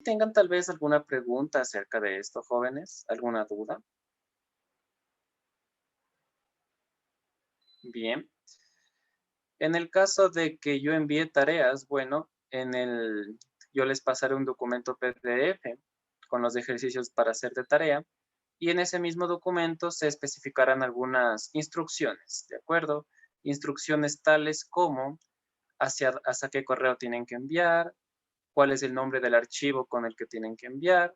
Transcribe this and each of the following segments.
¿Tengan tal vez alguna pregunta acerca de esto, jóvenes? ¿Alguna duda? Bien. En el caso de que yo envíe tareas, bueno, yo les pasaré un documento PDF con los ejercicios para hacer de tarea y en ese mismo documento se especificarán algunas instrucciones, ¿de acuerdo? Instrucciones tales como hacia qué correo tienen que enviar, cuál es el nombre del archivo con el que tienen que enviar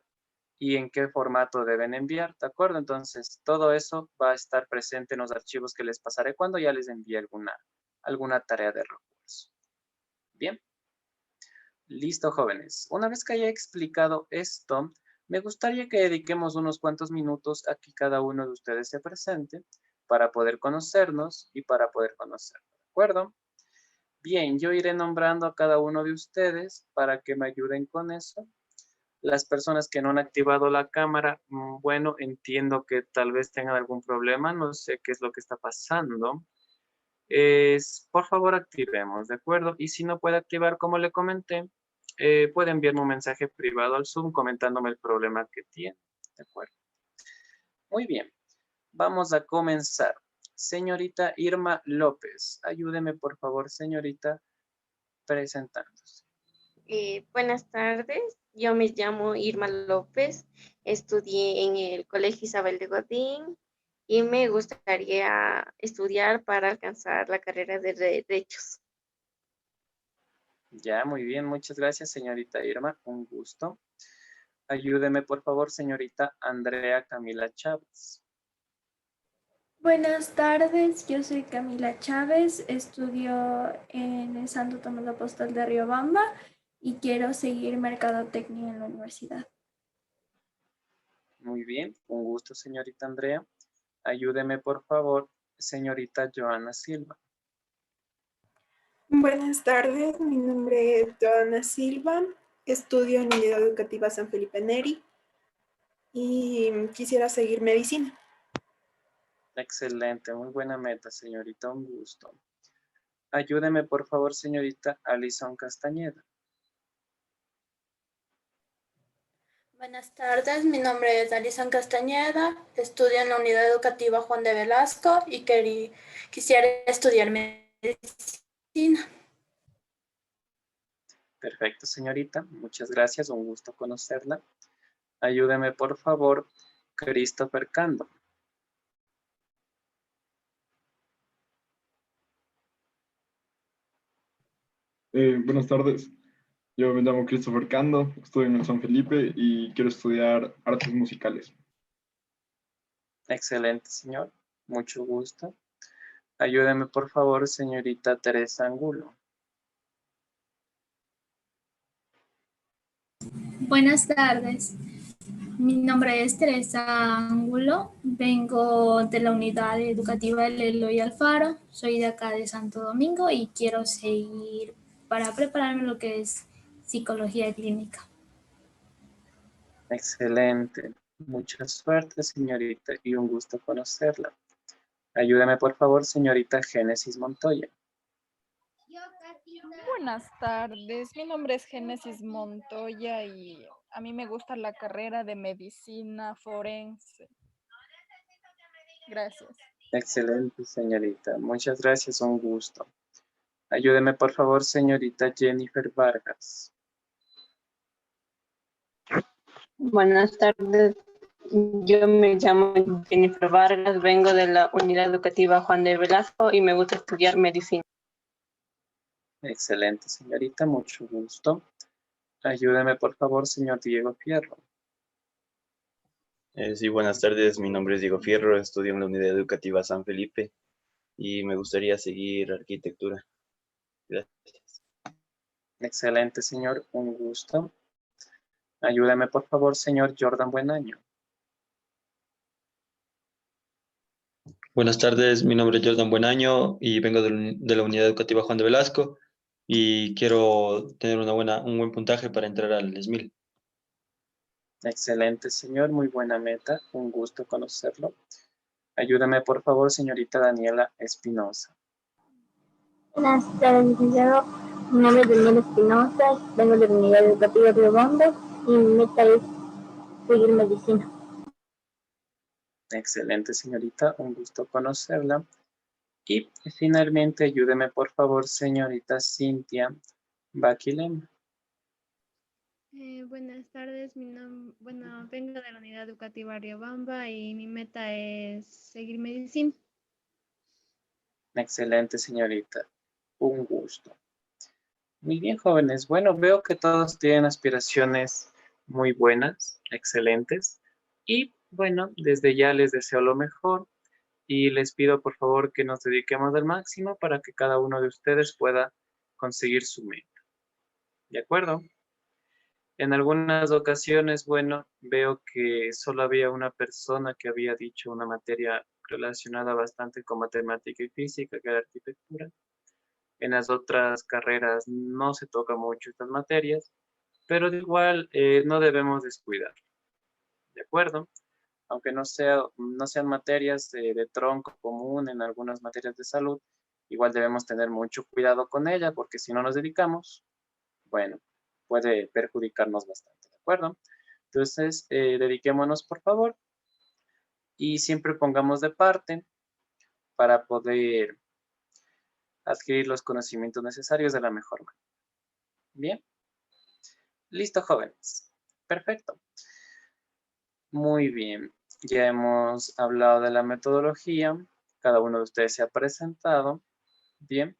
y en qué formato deben enviar, ¿de acuerdo? Entonces, todo eso va a estar presente en los archivos que les pasaré cuando ya les envíe alguna tarea de refuerzo. Bien. Listo, jóvenes. Una vez que haya explicado esto, me gustaría que dediquemos unos cuantos minutos a que cada uno de ustedes se presente para poder conocernos y para poder conocernos, ¿de acuerdo? Bien, yo iré nombrando a cada uno de ustedes para que me ayuden con eso. Las personas que no han activado la cámara, bueno, entiendo que tal vez tengan algún problema, no sé qué es lo que está pasando. Por favor, activemos, ¿de acuerdo? Y si no puede activar, como le comenté, puede enviarme un mensaje privado al Zoom comentándome el problema que tiene, ¿de acuerdo? Muy bien, vamos a comenzar. Señorita Irma López, ayúdeme por favor, señorita, presentándose. Buenas tardes, yo me llamo Irma López, estudié en el Colegio Isabel de Godín y me gustaría estudiar para alcanzar la carrera de Derechos. Ya, muy bien, muchas gracias, señorita Irma, un gusto. Ayúdeme por favor, señorita Andrea Camila Chávez. Buenas tardes, yo soy Camila Chávez, estudio en el Santo Tomás Apóstol de Riobamba y quiero seguir Mercadotecnia en la universidad. Muy bien, un gusto, señorita Andrea. Ayúdeme, por favor, señorita Joana Silva. Buenas tardes, mi nombre es Joana Silva, estudio en Unidad Educativa San Felipe Neri y quisiera seguir medicina. Excelente, muy buena meta, señorita, un gusto. Ayúdeme, por favor, señorita Alison Castañeda. Buenas tardes, mi nombre es Alison Castañeda, estudio en la Unidad Educativa Juan de Velasco y quisiera estudiar medicina. Perfecto, señorita, muchas gracias, un gusto conocerla. Ayúdeme, por favor, Christopher Cando. Buenas tardes, yo me llamo Christopher Cando, estudio en el San Felipe y quiero estudiar artes musicales. Excelente, señor, mucho gusto. Ayúdeme, por favor, señorita Teresa Angulo. Buenas tardes, mi nombre es Teresa Ángulo, vengo de la unidad educativa Eloy Alfaro, soy de acá de Santo Domingo y quiero seguir para prepararme lo que es psicología clínica. Excelente, mucha suerte, señorita, y un gusto conocerla. Ayúdeme, por favor, señorita Génesis Montoya. Buenas tardes, mi nombre es Génesis Montoya y a mí me gusta la carrera de medicina forense. Gracias. Excelente, señorita. Muchas gracias, un gusto. Ayúdeme, por favor, señorita Jennifer Vargas. Buenas tardes, yo me llamo Jennifer Vargas, vengo de la Unidad Educativa Juan de Velasco y me gusta estudiar medicina. Excelente, señorita, mucho gusto. Ayúdeme, por favor, señor Diego Fierro. Sí, buenas tardes, mi nombre es Diego Fierro, estudio en la Unidad Educativa San Felipe y me gustaría seguir arquitectura. Gracias. Excelente, señor, un gusto. Ayúdeme, por favor, señor Jordan Buenaño. Buenas tardes, mi nombre es Jordan Buenaño y vengo de la Unidad Educativa Juan de Velasco y quiero tener un buen puntaje para entrar al ESMIL. Excelente, señor, muy buena meta, un gusto conocerlo. Ayúdame, por favor, señorita Daniela Espinosa. Buenas tardes, licenciado. Mi nombre es Daniela Espinosa, vengo de la Unidad Educativa Riobamba y meta es seguir medicina. Excelente, señorita. Un gusto conocerla. Y finalmente, ayúdeme, por favor, señorita Cintia Baquilem. Buenas tardes, vengo de la unidad educativa Riobamba y mi meta es seguir medicina. Excelente, señorita. Un gusto. Muy bien, jóvenes. Bueno, veo que todos tienen aspiraciones muy buenas, excelentes. Y bueno, desde ya les deseo lo mejor y les pido por favor que nos dediquemos al máximo para que cada uno de ustedes pueda conseguir su meta. ¿De acuerdo? En algunas ocasiones, bueno, veo que solo había una persona que había dicho una materia relacionada bastante con matemática y física, que era arquitectura. En las otras carreras no se toca mucho estas materias, pero de igual no debemos descuidar. ¿De acuerdo? Aunque no sean materias de tronco común en algunas materias de salud, igual debemos tener mucho cuidado con ella, porque si no nos dedicamos, bueno, puede perjudicarnos bastante, ¿de acuerdo? Entonces, dediquémonos, por favor, y siempre pongamos de parte para poder adquirir los conocimientos necesarios de la mejor manera. Bien. Listo, jóvenes. Perfecto. Muy bien. Ya hemos hablado de la metodología. Cada uno de ustedes se ha presentado. Bien.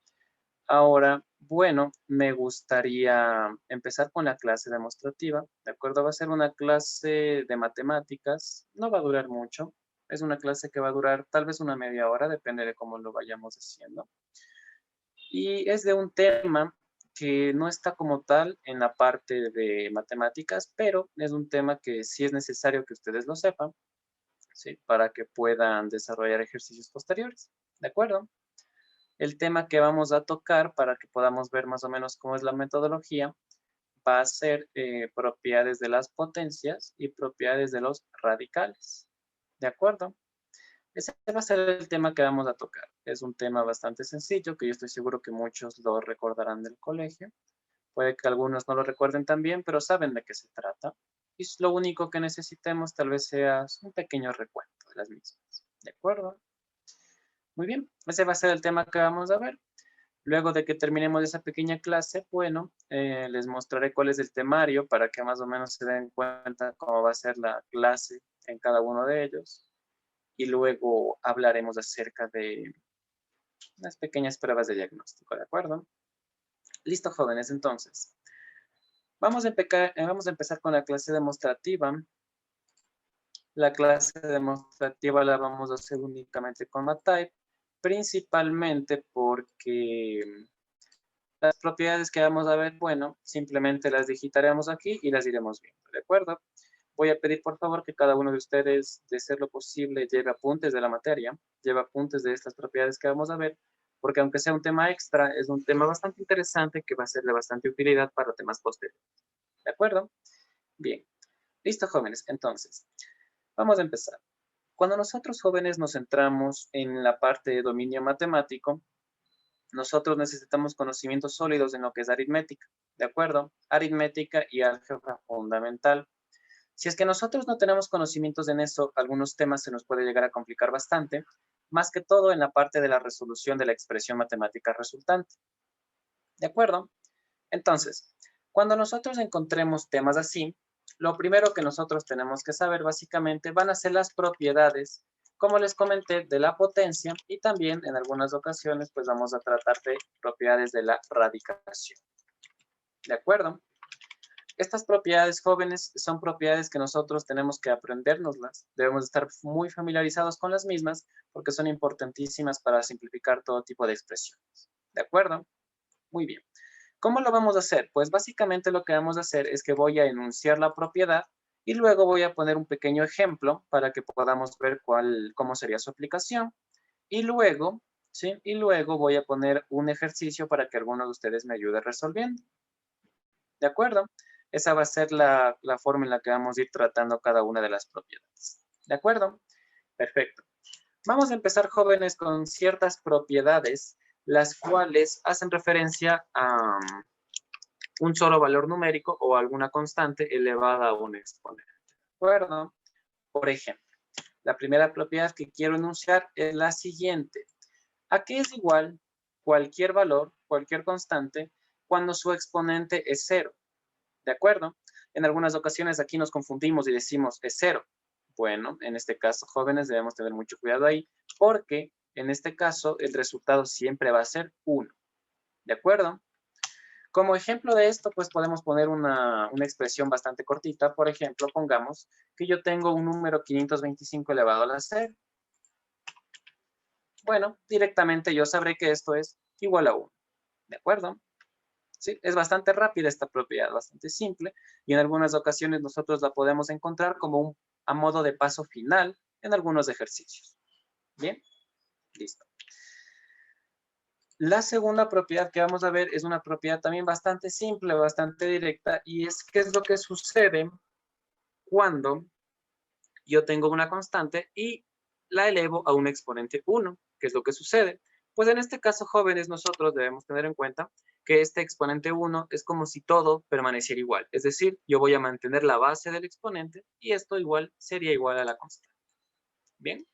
Ahora, bueno, me gustaría empezar con la clase demostrativa. ¿De acuerdo? Va a ser una clase de matemáticas. No va a durar mucho. Es una clase que va a durar tal vez una media hora, depende de cómo lo vayamos haciendo. Y es de un tema que no está como tal en la parte de matemáticas, pero es un tema que sí es necesario que ustedes lo sepan, ¿sí? Para que puedan desarrollar ejercicios posteriores. ¿De acuerdo? El tema que vamos a tocar para que podamos ver más o menos cómo es la metodología va a ser propiedades de las potencias y propiedades de los radicales. ¿De acuerdo? Ese va a ser el tema que vamos a tocar. Es un tema bastante sencillo, que yo estoy seguro que muchos lo recordarán del colegio. Puede que algunos no lo recuerden tan bien, pero saben de qué se trata. Y lo único que necesitemos tal vez sea un pequeño recuento de las mismas. ¿De acuerdo? Muy bien, ese va a ser el tema que vamos a ver. Luego de que terminemos esa pequeña clase, bueno, les mostraré cuál es el temario para que más o menos se den cuenta cómo va a ser la clase en cada uno de ellos. Y luego hablaremos acerca de unas pequeñas pruebas de diagnóstico, ¿de acuerdo? Listo, jóvenes, entonces. Vamos a empezar con la clase demostrativa. La clase demostrativa la vamos a hacer únicamente con MATLAB, principalmente porque las propiedades que vamos a ver, bueno, simplemente las digitaremos aquí y las iremos viendo, ¿de acuerdo? Voy a pedir, por favor, que cada uno de ustedes, de ser lo posible, lleve apuntes de la materia, lleve apuntes de estas propiedades que vamos a ver, porque aunque sea un tema extra, es un tema bastante interesante que va a ser de bastante utilidad para temas posteriores. ¿De acuerdo? Bien. Listo, jóvenes. Entonces, vamos a empezar. Cuando nosotros, jóvenes, nos centramos en la parte de dominio matemático, nosotros necesitamos conocimientos sólidos en lo que es aritmética. ¿De acuerdo? Aritmética y álgebra fundamental. Si es que nosotros no tenemos conocimientos en eso, algunos temas se nos puede llegar a complicar bastante, más que todo en la parte de la resolución de la expresión matemática resultante. ¿De acuerdo? Entonces, cuando nosotros encontremos temas así, lo primero que nosotros tenemos que saber básicamente van a ser las propiedades, como les comenté, de la potencia y también en algunas ocasiones pues vamos a tratar de propiedades de la radicación. ¿De acuerdo? Estas propiedades, jóvenes, son propiedades que nosotros tenemos que aprendérnoslas. Debemos estar muy familiarizados con las mismas porque son importantísimas para simplificar todo tipo de expresiones. ¿De acuerdo? Muy bien. ¿Cómo lo vamos a hacer? Pues básicamente lo que vamos a hacer es que voy a enunciar la propiedad y luego voy a poner un pequeño ejemplo para que podamos ver cómo sería su aplicación. Y luego, ¿sí? Y luego voy a poner un ejercicio para que alguno de ustedes me ayude resolviendo. ¿De acuerdo? Esa va a ser la forma en la que vamos a ir tratando cada una de las propiedades. ¿De acuerdo? Perfecto. Vamos a empezar, jóvenes, con ciertas propiedades, las cuales hacen referencia a un solo valor numérico o alguna constante elevada a un exponente. ¿De acuerdo? Por ejemplo, la primera propiedad que quiero enunciar es la siguiente. ¿A qué es igual cualquier valor, cualquier constante, cuando su exponente es 0? ¿De acuerdo? En algunas ocasiones aquí nos confundimos y decimos es 0. Bueno, en este caso, jóvenes, debemos tener mucho cuidado ahí, porque en este caso el resultado siempre va a ser 1. ¿De acuerdo? Como ejemplo de esto, pues podemos poner una expresión bastante cortita. Por ejemplo, pongamos que yo tengo un número 525 elevado a la 0. Bueno, directamente yo sabré que esto es igual a 1. ¿De acuerdo? Sí, es bastante rápida esta propiedad, bastante simple. Y en algunas ocasiones nosotros la podemos encontrar como a modo de paso final en algunos ejercicios. Bien, listo. La segunda propiedad que vamos a ver es una propiedad también bastante simple, bastante directa, y es qué es lo que sucede cuando yo tengo una constante y la elevo a un exponente 1. ¿Qué es lo que sucede? Pues en este caso, jóvenes, nosotros debemos tener en cuenta que este exponente 1 es como si todo permaneciera igual. Es decir, yo voy a mantener la base del exponente y esto igual sería igual a la constante. Bien.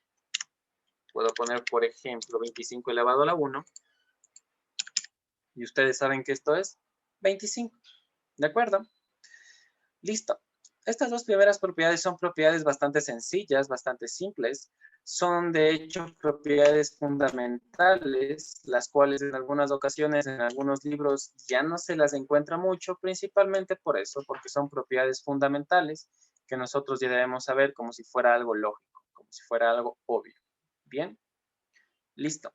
Puedo poner, por ejemplo, 25 elevado a la 1. Y ustedes saben que esto es 25. ¿De acuerdo? Listo. Estas dos primeras propiedades son propiedades bastante sencillas, bastante simples. Son, de hecho, propiedades fundamentales, las cuales en algunas ocasiones, en algunos libros, ya no se las encuentra mucho, principalmente por eso, porque son propiedades fundamentales que nosotros ya debemos saber como si fuera algo lógico, como si fuera algo obvio. ¿Bien? Listo.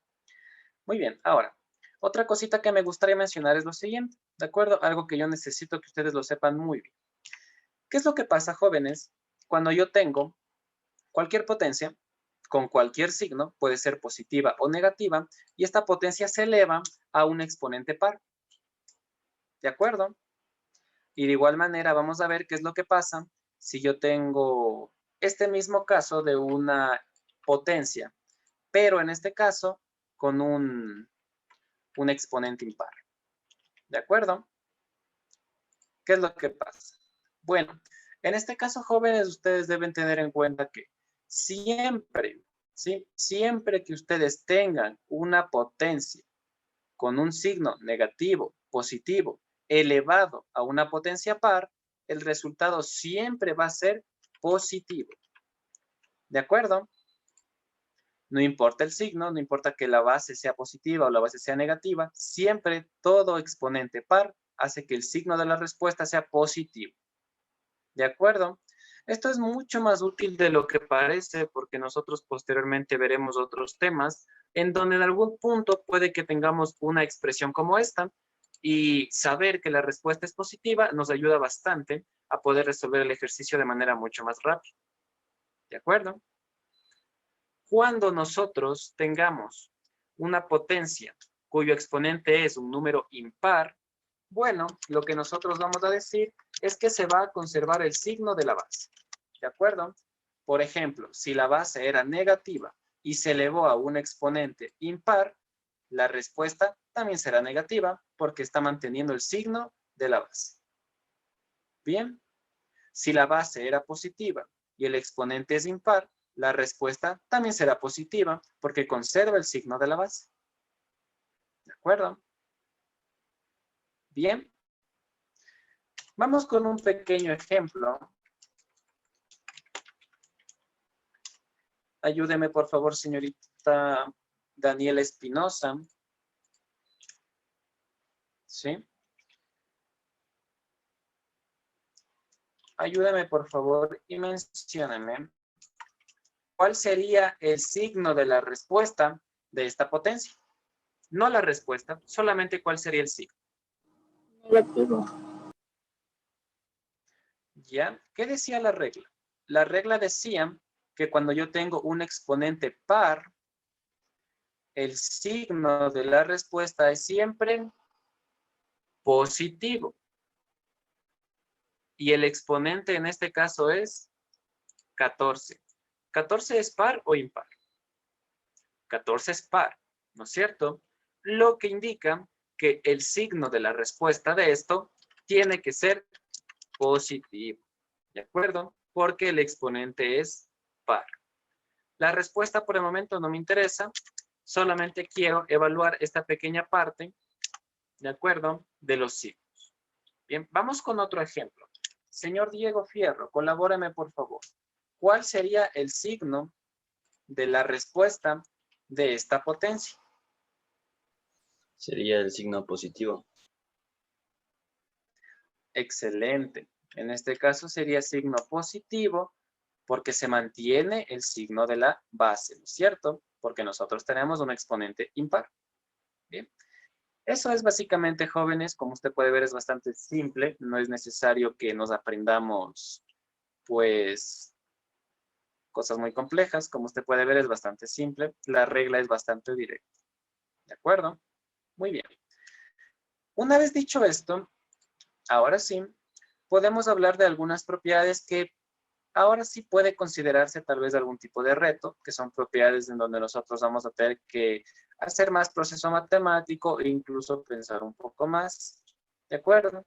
Muy bien. Ahora, otra cosita que me gustaría mencionar es lo siguiente, ¿de acuerdo? Algo que yo necesito que ustedes lo sepan muy bien. ¿Qué es lo que pasa, jóvenes, cuando yo tengo cualquier potencia con cualquier signo, puede ser positiva o negativa, y esta potencia se eleva a un exponente par? ¿De acuerdo? Y de igual manera vamos a ver qué es lo que pasa si yo tengo este mismo caso de una potencia, pero en este caso con un exponente impar. ¿De acuerdo? ¿Qué es lo que pasa? Bueno, en este caso, jóvenes, ustedes deben tener en cuenta que siempre, ¿sí? Siempre que ustedes tengan una potencia con un signo negativo, positivo, elevado a una potencia par, el resultado siempre va a ser positivo. ¿De acuerdo? No importa el signo, no importa que la base sea positiva o la base sea negativa, siempre todo exponente par hace que el signo de la respuesta sea positivo. ¿De acuerdo? Esto es mucho más útil de lo que parece porque nosotros posteriormente veremos otros temas en donde en algún punto puede que tengamos una expresión como esta y saber que la respuesta es positiva nos ayuda bastante a poder resolver el ejercicio de manera mucho más rápida. ¿De acuerdo? Cuando nosotros tengamos una potencia cuyo exponente es un número impar, bueno, lo que nosotros vamos a decir es que se va a conservar el signo de la base. ¿De acuerdo? Por ejemplo, si la base era negativa y se elevó a un exponente impar, la respuesta también será negativa porque está manteniendo el signo de la base. Bien. Si la base era positiva y el exponente es impar, la respuesta también será positiva porque conserva el signo de la base. ¿De acuerdo? Bien. Vamos con un pequeño ejemplo. Ayúdeme, por favor, señorita Daniela Espinosa. ¿Sí? Ayúdeme, por favor, y mencióneme cuál sería el signo de la respuesta de esta potencia. No la respuesta, solamente cuál sería el signo. Negativo. ¿Ya? ¿Qué decía la regla? La regla decía que cuando yo tengo un exponente par, el signo de la respuesta es siempre positivo. Y el exponente en este caso es 14. ¿14 es par o impar? 14 es par, ¿no es cierto? Lo que indica que el signo de la respuesta de esto tiene que ser positivo. ¿De acuerdo? Porque el exponente es par. La respuesta por el momento no me interesa. Solamente quiero evaluar esta pequeña parte, ¿de acuerdo? De los signos. Bien, vamos con otro ejemplo. Señor Diego Fierro, colabórame por favor. ¿Cuál sería el signo de la respuesta de esta potencia? Sería el signo positivo. Excelente. En este caso sería signo positivo porque se mantiene el signo de la base, ¿no es cierto? Porque nosotros tenemos un exponente impar. Bien. Eso es básicamente, jóvenes, como usted puede ver, es bastante simple. No es necesario que nos aprendamos, pues, cosas muy complejas. Como usted puede ver, es bastante simple. La regla es bastante directa. ¿De acuerdo? Muy bien. Una vez dicho esto, ahora sí, podemos hablar de algunas propiedades que ahora sí puede considerarse tal vez algún tipo de reto, que son propiedades en donde nosotros vamos a tener que hacer más proceso matemático e incluso pensar un poco más. ¿De acuerdo?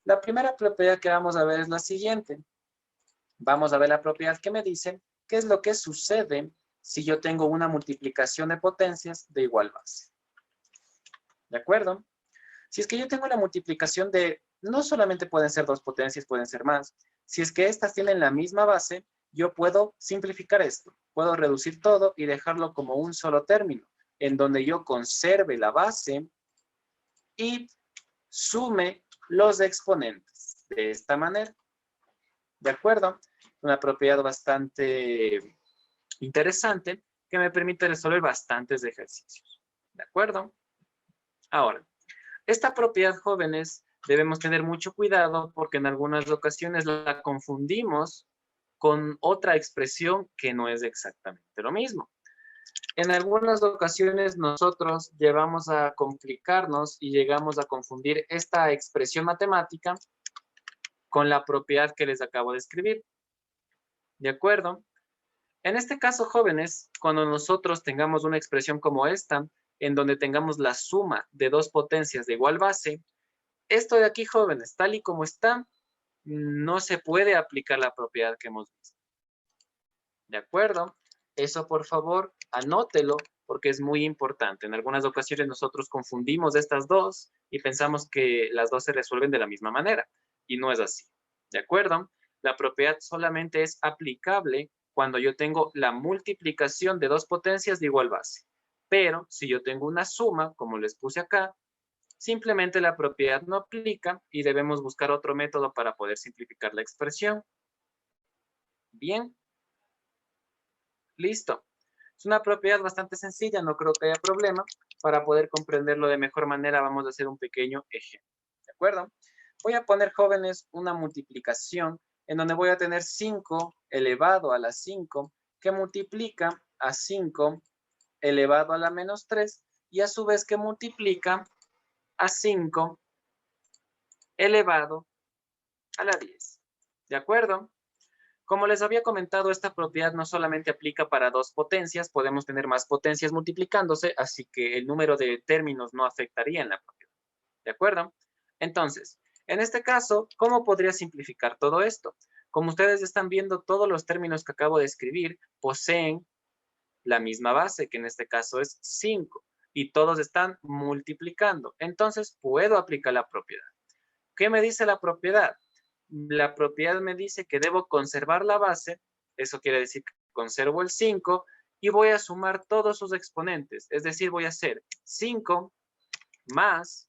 La primera propiedad que vamos a ver es la siguiente. Vamos a ver la propiedad que me dice qué es lo que sucede si yo tengo una multiplicación de potencias de igual base. ¿De acuerdo? Si es que yo tengo la multiplicación de, no solamente pueden ser dos potencias, pueden ser más. Si es que estas tienen la misma base, yo puedo simplificar esto. Puedo reducir todo y dejarlo como un solo término, en donde yo conserve la base y sume los exponentes. De esta manera. ¿De acuerdo? Una propiedad bastante interesante que me permite resolver bastantes ejercicios. ¿De acuerdo? Ahora, esta propiedad, jóvenes, debemos tener mucho cuidado porque en algunas ocasiones la confundimos con otra expresión que no es exactamente lo mismo. En algunas ocasiones nosotros llevamos a complicarnos y llegamos a confundir esta expresión matemática con la propiedad que les acabo de escribir. ¿De acuerdo? En este caso, jóvenes, cuando nosotros tengamos una expresión como esta, en donde tengamos la suma de dos potencias de igual base, esto de aquí, jóvenes, tal y como está, no se puede aplicar la propiedad que hemos visto. ¿De acuerdo? Eso, por favor, anótelo porque es muy importante. En algunas ocasiones nosotros confundimos estas dos y pensamos que las dos se resuelven de la misma manera. Y no es así. ¿De acuerdo? La propiedad solamente es aplicable cuando yo tengo la multiplicación de dos potencias de igual base. Pero si yo tengo una suma, como les puse acá, simplemente la propiedad no aplica y debemos buscar otro método para poder simplificar la expresión. Bien. Listo. Es una propiedad bastante sencilla, no creo que haya problema. Para poder comprenderlo de mejor manera vamos a hacer un pequeño ejemplo. ¿De acuerdo? Voy a poner, jóvenes, una multiplicación en donde voy a tener 5 elevado a la 5 que multiplica a 5 elevado a la menos 3 y a su vez que multiplica a 5 elevado a la 10. ¿De acuerdo? Como les había comentado, esta propiedad no solamente aplica para dos potencias, podemos tener más potencias multiplicándose, así que el número de términos no afectaría en la propiedad. ¿De acuerdo? Entonces, en este caso, ¿cómo podría simplificar todo esto? Como ustedes están viendo, todos los términos que acabo de escribir poseen la misma base, que en este caso es 5, y todos están multiplicando. Entonces, puedo aplicar la propiedad. ¿Qué me dice la propiedad? La propiedad me dice que debo conservar la base, eso quiere decir que conservo el 5, y voy a sumar todos sus exponentes, es decir, voy a hacer 5 más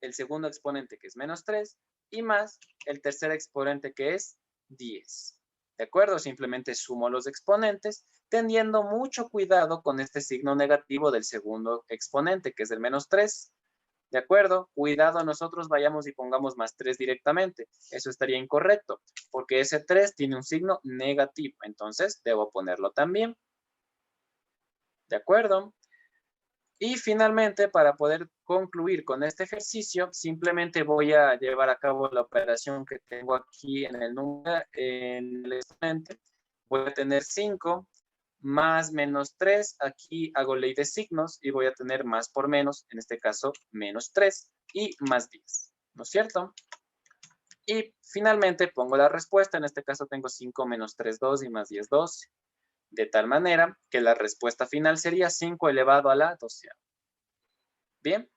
el segundo exponente que es menos 3 y más el tercer exponente que es 10. ¿De acuerdo? Simplemente sumo los exponentes, teniendo mucho cuidado con este signo negativo del segundo exponente, que es el menos 3. ¿De acuerdo? Cuidado, nosotros vayamos y pongamos más 3 directamente. Eso estaría incorrecto, porque ese 3 tiene un signo negativo. Entonces, debo ponerlo también. ¿De acuerdo? Y finalmente, para poder concluir con este ejercicio, simplemente voy a llevar a cabo la operación que tengo aquí en el número, en el exponente. Voy a tener 5 más menos 3. Aquí hago ley de signos y voy a tener más por menos, en este caso menos 3 y más 10. ¿no es cierto? Y finalmente pongo la respuesta. En este caso tengo 5 menos 3, 2 y más 10, 12. De tal manera que la respuesta final sería 5 elevado a la 12. Bien.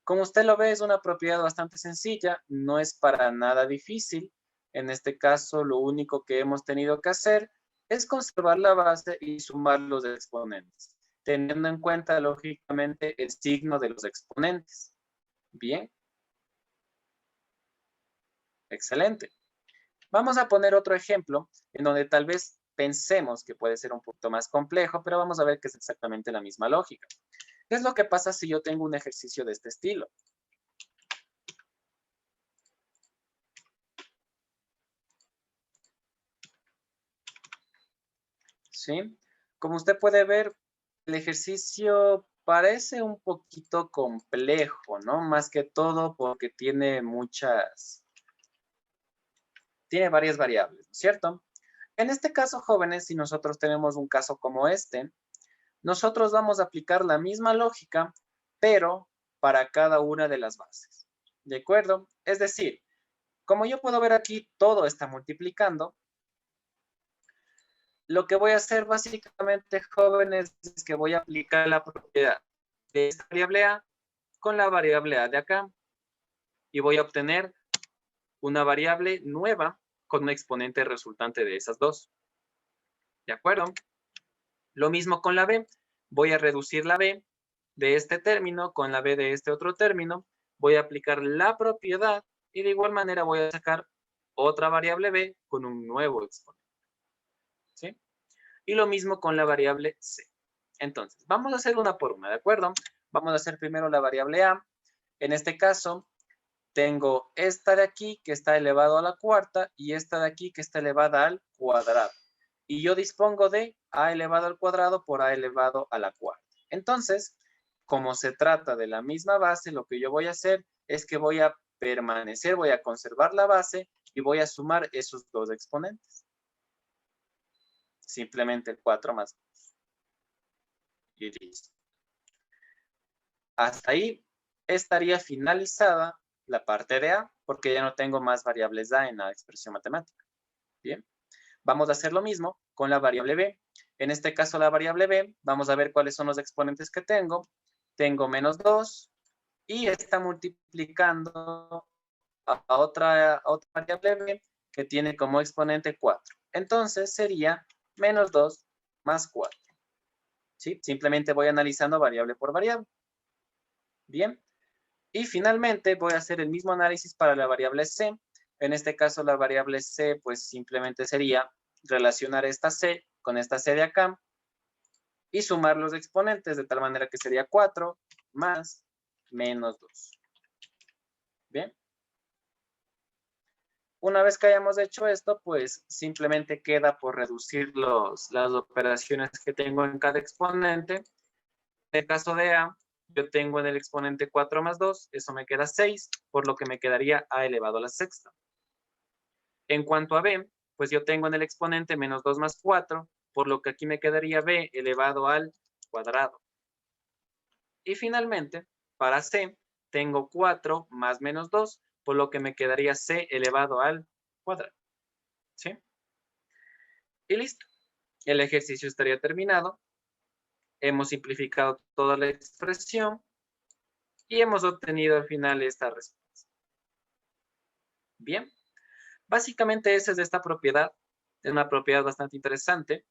Como usted lo ve, es una propiedad bastante sencilla. No es para nada difícil. En este caso, lo único que hemos tenido que hacer es conservar la base y sumar los exponentes, teniendo en cuenta, lógicamente, el signo de los exponentes. Bien. Excelente. Vamos a poner otro ejemplo en donde tal vez pensemos que puede ser un poquito más complejo, pero vamos a ver que es exactamente la misma lógica. ¿Qué es lo que pasa si yo tengo un ejercicio de este estilo? ¿Sí? Como usted puede ver, el ejercicio parece un poquito complejo, ¿no? Más que todo porque tiene varias variables, ¿no es cierto? En este caso, jóvenes, si nosotros tenemos un caso como este, nosotros vamos a aplicar la misma lógica, pero para cada una de las bases. ¿De acuerdo? Es decir, como yo puedo ver aquí, todo está multiplicando. Lo que voy a hacer básicamente, jóvenes, es que voy a aplicar la propiedad de esta variable A con la variable A de acá. Y voy a obtener una variable nueva con un exponente resultante de esas dos. ¿De acuerdo? Lo mismo con la B. Voy a reducir la B de este término con la B de este otro término. Voy a aplicar la propiedad y de igual manera voy a sacar otra variable B con un nuevo exponente. ¿Sí? Y lo mismo con la variable C. Entonces, vamos a hacer una por una, ¿de acuerdo? Vamos a hacer primero la variable A. En este caso, tengo esta de aquí que está elevado a la cuarta y esta de aquí que está elevada al cuadrado. Y yo dispongo de A elevado al cuadrado por A elevado a la cuarta. Entonces, como se trata de la misma base, lo que yo voy a hacer es que voy a permanecer, voy a conservar la base y voy a sumar esos dos exponentes. Simplemente el 4 más 2. Y listo. Hasta ahí estaría finalizada la parte de A, porque ya no tengo más variables A en la expresión matemática. Bien. Vamos a hacer lo mismo con la variable B. En este caso, la variable B, vamos a ver cuáles son los exponentes que tengo. Tengo menos 2 y está multiplicando a otra variable B que tiene como exponente 4. Entonces, sería menos 2 más 4. ¿Sí? Simplemente voy analizando variable por variable. Bien. Y finalmente voy a hacer el mismo análisis para la variable C. En este caso, la variable C, pues simplemente sería relacionar esta C con esta C de acá y sumar los exponentes de tal manera que sería 4 más menos 2. Bien. Una vez que hayamos hecho esto, pues simplemente queda por reducir las operaciones que tengo en cada exponente. En el caso de A, yo tengo en el exponente 4 más 2, eso me queda 6, por lo que me quedaría A elevado a la sexta. En cuanto a B, pues yo tengo en el exponente menos 2 más 4, por lo que aquí me quedaría B elevado al cuadrado. Y finalmente, para C, tengo 4 más menos 2, por lo que me quedaría C elevado al cuadrado. ¿Sí? Y listo. El ejercicio estaría terminado. Hemos simplificado toda la expresión y hemos obtenido al final esta respuesta. Bien. Básicamente esa es esta propiedad. Es una propiedad bastante interesante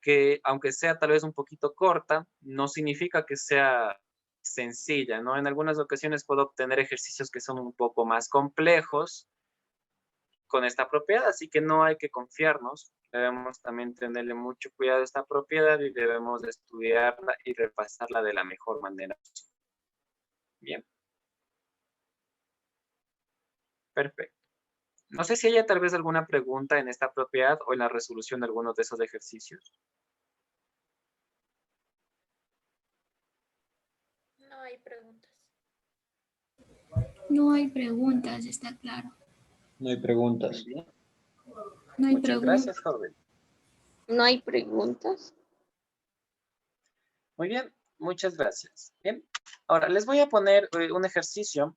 que, aunque sea tal vez un poquito corta, no significa que sea sencilla, ¿no? En algunas ocasiones puedo obtener ejercicios que son un poco más complejos con esta propiedad, así que no hay que confiarnos. Debemos también tenerle mucho cuidado a esta propiedad y debemos de estudiarla y repasarla de la mejor manera. Bien. Perfecto. No sé si haya tal vez alguna pregunta en esta propiedad o en la resolución de algunos de esos ejercicios. No hay preguntas. No hay preguntas, está claro. No hay preguntas. Bien. No hay Muchas preguntas. gracias, joven. ¿No hay preguntas? Muy bien, muchas gracias. Bien, ahora les voy a poner un ejercicio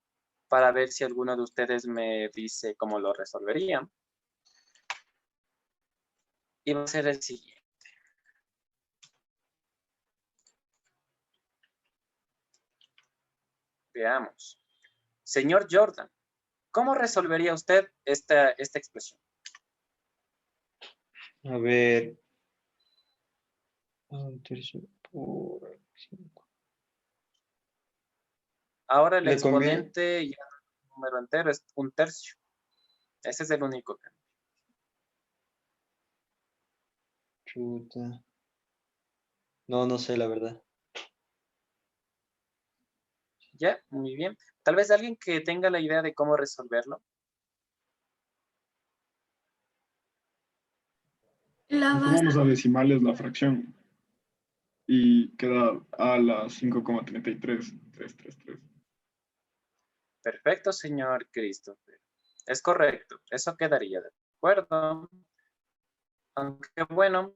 para ver si alguno de ustedes me dice cómo lo resolverían. Y va a ser el siguiente. Veamos. Señor Jordan, ¿cómo resolvería usted esta expresión? A ver. Un tercio por 5. Ahora el ¿Le conviene? exponente ya no es un número entero, es un tercio. Ese es el único cambio. Chuta. No, no sé, la verdad. Ya, muy bien. Tal vez alguien que tenga la idea de cómo resolverlo. Tomamos a decimales la fracción y queda a la 5,33333. Perfecto, señor Christopher. Es correcto. Eso quedaría de acuerdo. Aunque bueno,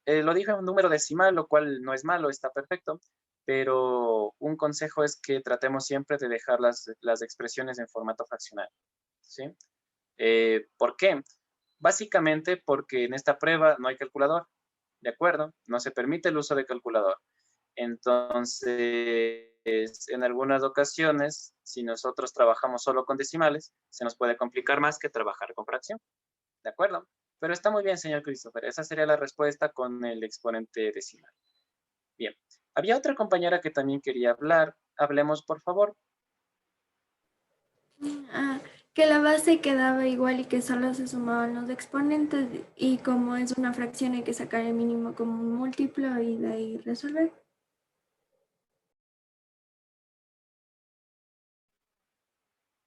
lo dije en un número decimal, lo cual no es malo, está perfecto. Pero un consejo es que tratemos siempre de dejar las expresiones en formato fraccionario. ¿Sí? ¿Por qué? Básicamente porque en esta prueba no hay calculador, ¿de acuerdo? No se permite el uso de calculador. Entonces, en algunas ocasiones, si nosotros trabajamos solo con decimales, se nos puede complicar más que trabajar con fracción, ¿de acuerdo? Pero está muy bien, señor Christopher. Esa sería la respuesta con el exponente decimal. Bien. Había otra compañera que también quería hablar. Hablemos, por favor. Que la base quedaba igual y que solo se sumaban los exponentes y como es una fracción hay que sacar el mínimo como un múltiplo y de ahí resolver.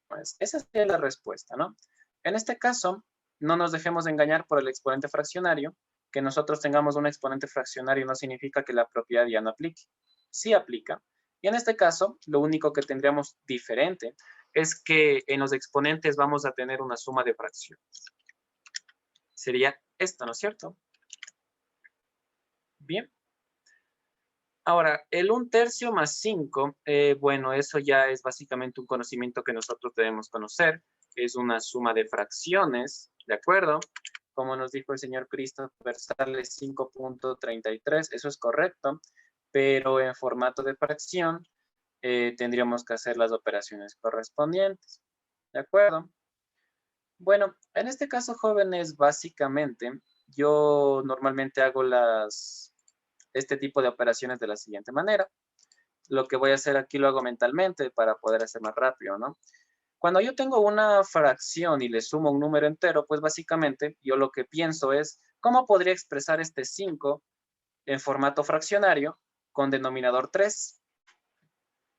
Pues esa sería la respuesta, ¿no? En este caso, no nos dejemos de engañar por el exponente fraccionario. Que nosotros tengamos un exponente fraccionario no significa que la propiedad ya no aplique. Sí aplica. Y en este caso, lo único que tendríamos diferente es que en los exponentes vamos a tener una suma de fracciones. Sería esto, ¿no es cierto? Bien. Ahora, el 1/3 más 5, bueno, eso ya es básicamente un conocimiento que nosotros debemos conocer. Es una suma de fracciones, ¿de acuerdo? Como nos dijo el señor Christopher, sale 5.33, eso es correcto, pero en formato de fracción tendríamos que hacer las operaciones correspondientes, ¿de acuerdo? Bueno, en este caso, jóvenes, básicamente, yo normalmente hago este tipo de operaciones de la siguiente manera. Lo que voy a hacer aquí lo hago mentalmente para poder hacer más rápido, ¿no? Cuando yo tengo una fracción y le sumo un número entero, pues básicamente yo lo que pienso es, ¿cómo podría expresar este 5 en formato fraccionario con denominador 3?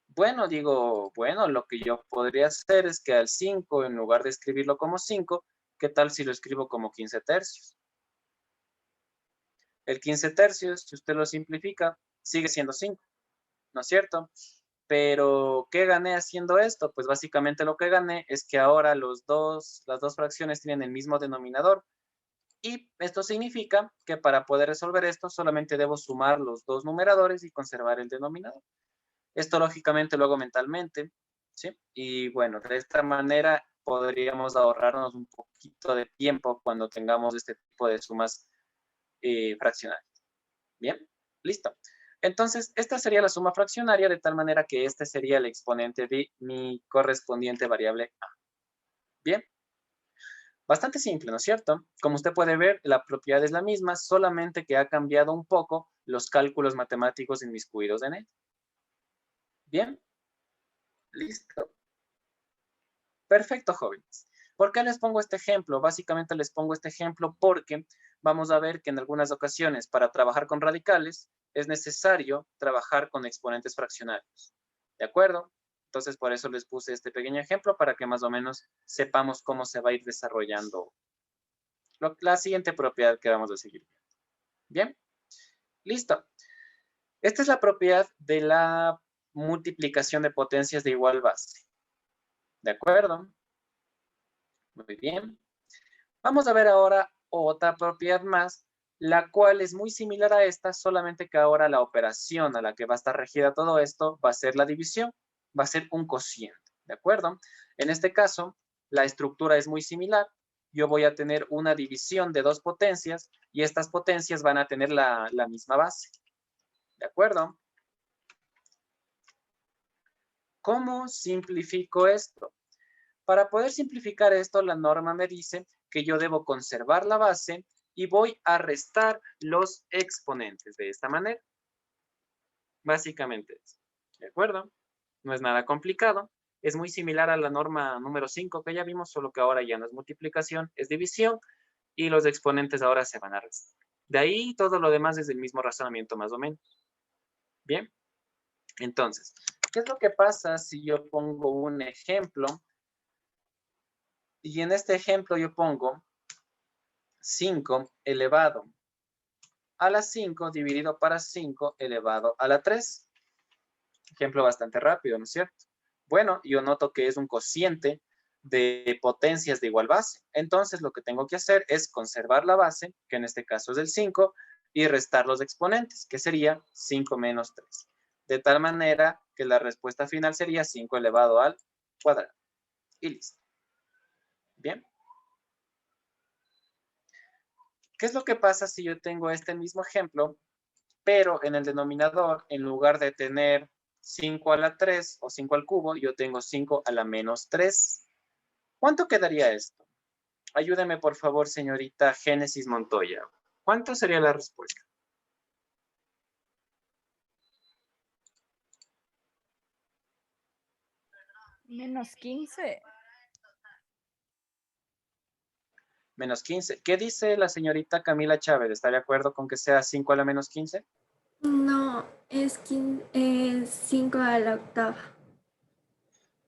Bueno, digo, bueno, lo que yo podría hacer es que al 5, en lugar de escribirlo como 5, ¿qué tal si lo escribo como 15 tercios? El 15 tercios, si usted lo simplifica, sigue siendo 5, ¿no es cierto? Pero, ¿qué gané haciendo esto? Pues básicamente lo que gané es que ahora las dos fracciones tienen el mismo denominador. Y esto significa que para poder resolver esto solamente debo sumar los dos numeradores y conservar el denominador. Esto lógicamente lo hago mentalmente, ¿sí? Y bueno, de esta manera podríamos ahorrarnos un poquito de tiempo cuando tengamos este tipo de sumas fraccionarias. Bien, listo. Entonces, esta sería la suma fraccionaria de tal manera que este sería el exponente de mi correspondiente variable A. Bien. Bastante simple, ¿no es cierto? Como usted puede ver, la propiedad es la misma, solamente que ha cambiado un poco los cálculos matemáticos inmiscuidos en él. Bien. Listo. Perfecto, jóvenes. ¿Por qué les pongo este ejemplo? Básicamente les pongo este ejemplo porque vamos a ver que en algunas ocasiones para trabajar con radicales es necesario trabajar con exponentes fraccionarios. ¿De acuerdo? Entonces, por eso les puse este pequeño ejemplo para que más o menos sepamos cómo se va a ir desarrollando la siguiente propiedad que vamos a seguir viendo. Bien, listo. Esta es la propiedad de la multiplicación de potencias de igual base. ¿De acuerdo? Muy bien. Vamos a ver ahora otra propiedad más la cual es muy similar a esta, solamente que ahora la operación a la que va a estar regida todo esto va a ser la división, va a ser un cociente, ¿de acuerdo? En este caso, la estructura es muy similar. Yo voy a tener una división de dos potencias y estas potencias van a tener la misma base, ¿de acuerdo? ¿Cómo simplifico esto? Para poder simplificar esto, la norma me dice que yo debo conservar la base y voy a restar los exponentes de esta manera. Básicamente es, ¿de acuerdo? No es nada complicado. Es muy similar a la norma número 5 que ya vimos, solo que ahora ya no es multiplicación, es división y los exponentes ahora se van a restar. De ahí todo lo demás es el mismo razonamiento más o menos. Bien. Entonces, ¿qué es lo que pasa si yo pongo un ejemplo? Y en este ejemplo yo pongo 5 elevado a la 5 dividido para 5 elevado a la 3. Ejemplo bastante rápido, ¿no es cierto? Bueno, yo noto que es un cociente de potencias de igual base. Entonces, lo que tengo que hacer es conservar la base, que en este caso es el 5, y restar los exponentes, que sería 5 menos 3. De tal manera que la respuesta final sería 5 elevado al cuadrado. Y listo. Bien. ¿Qué es lo que pasa si yo tengo este mismo ejemplo, pero en el denominador, en lugar de tener 5 a la 3 o 5 al cubo, yo tengo 5 a la menos 3? ¿Cuánto quedaría esto? Ayúdeme, por favor, señorita Génesis Montoya. ¿Cuánto sería la respuesta? Menos 15. Menos 15. ¿Qué dice la señorita Camila Chávez? ¿Está de acuerdo con que sea 5 a la menos 15? No, es 5 a la octava.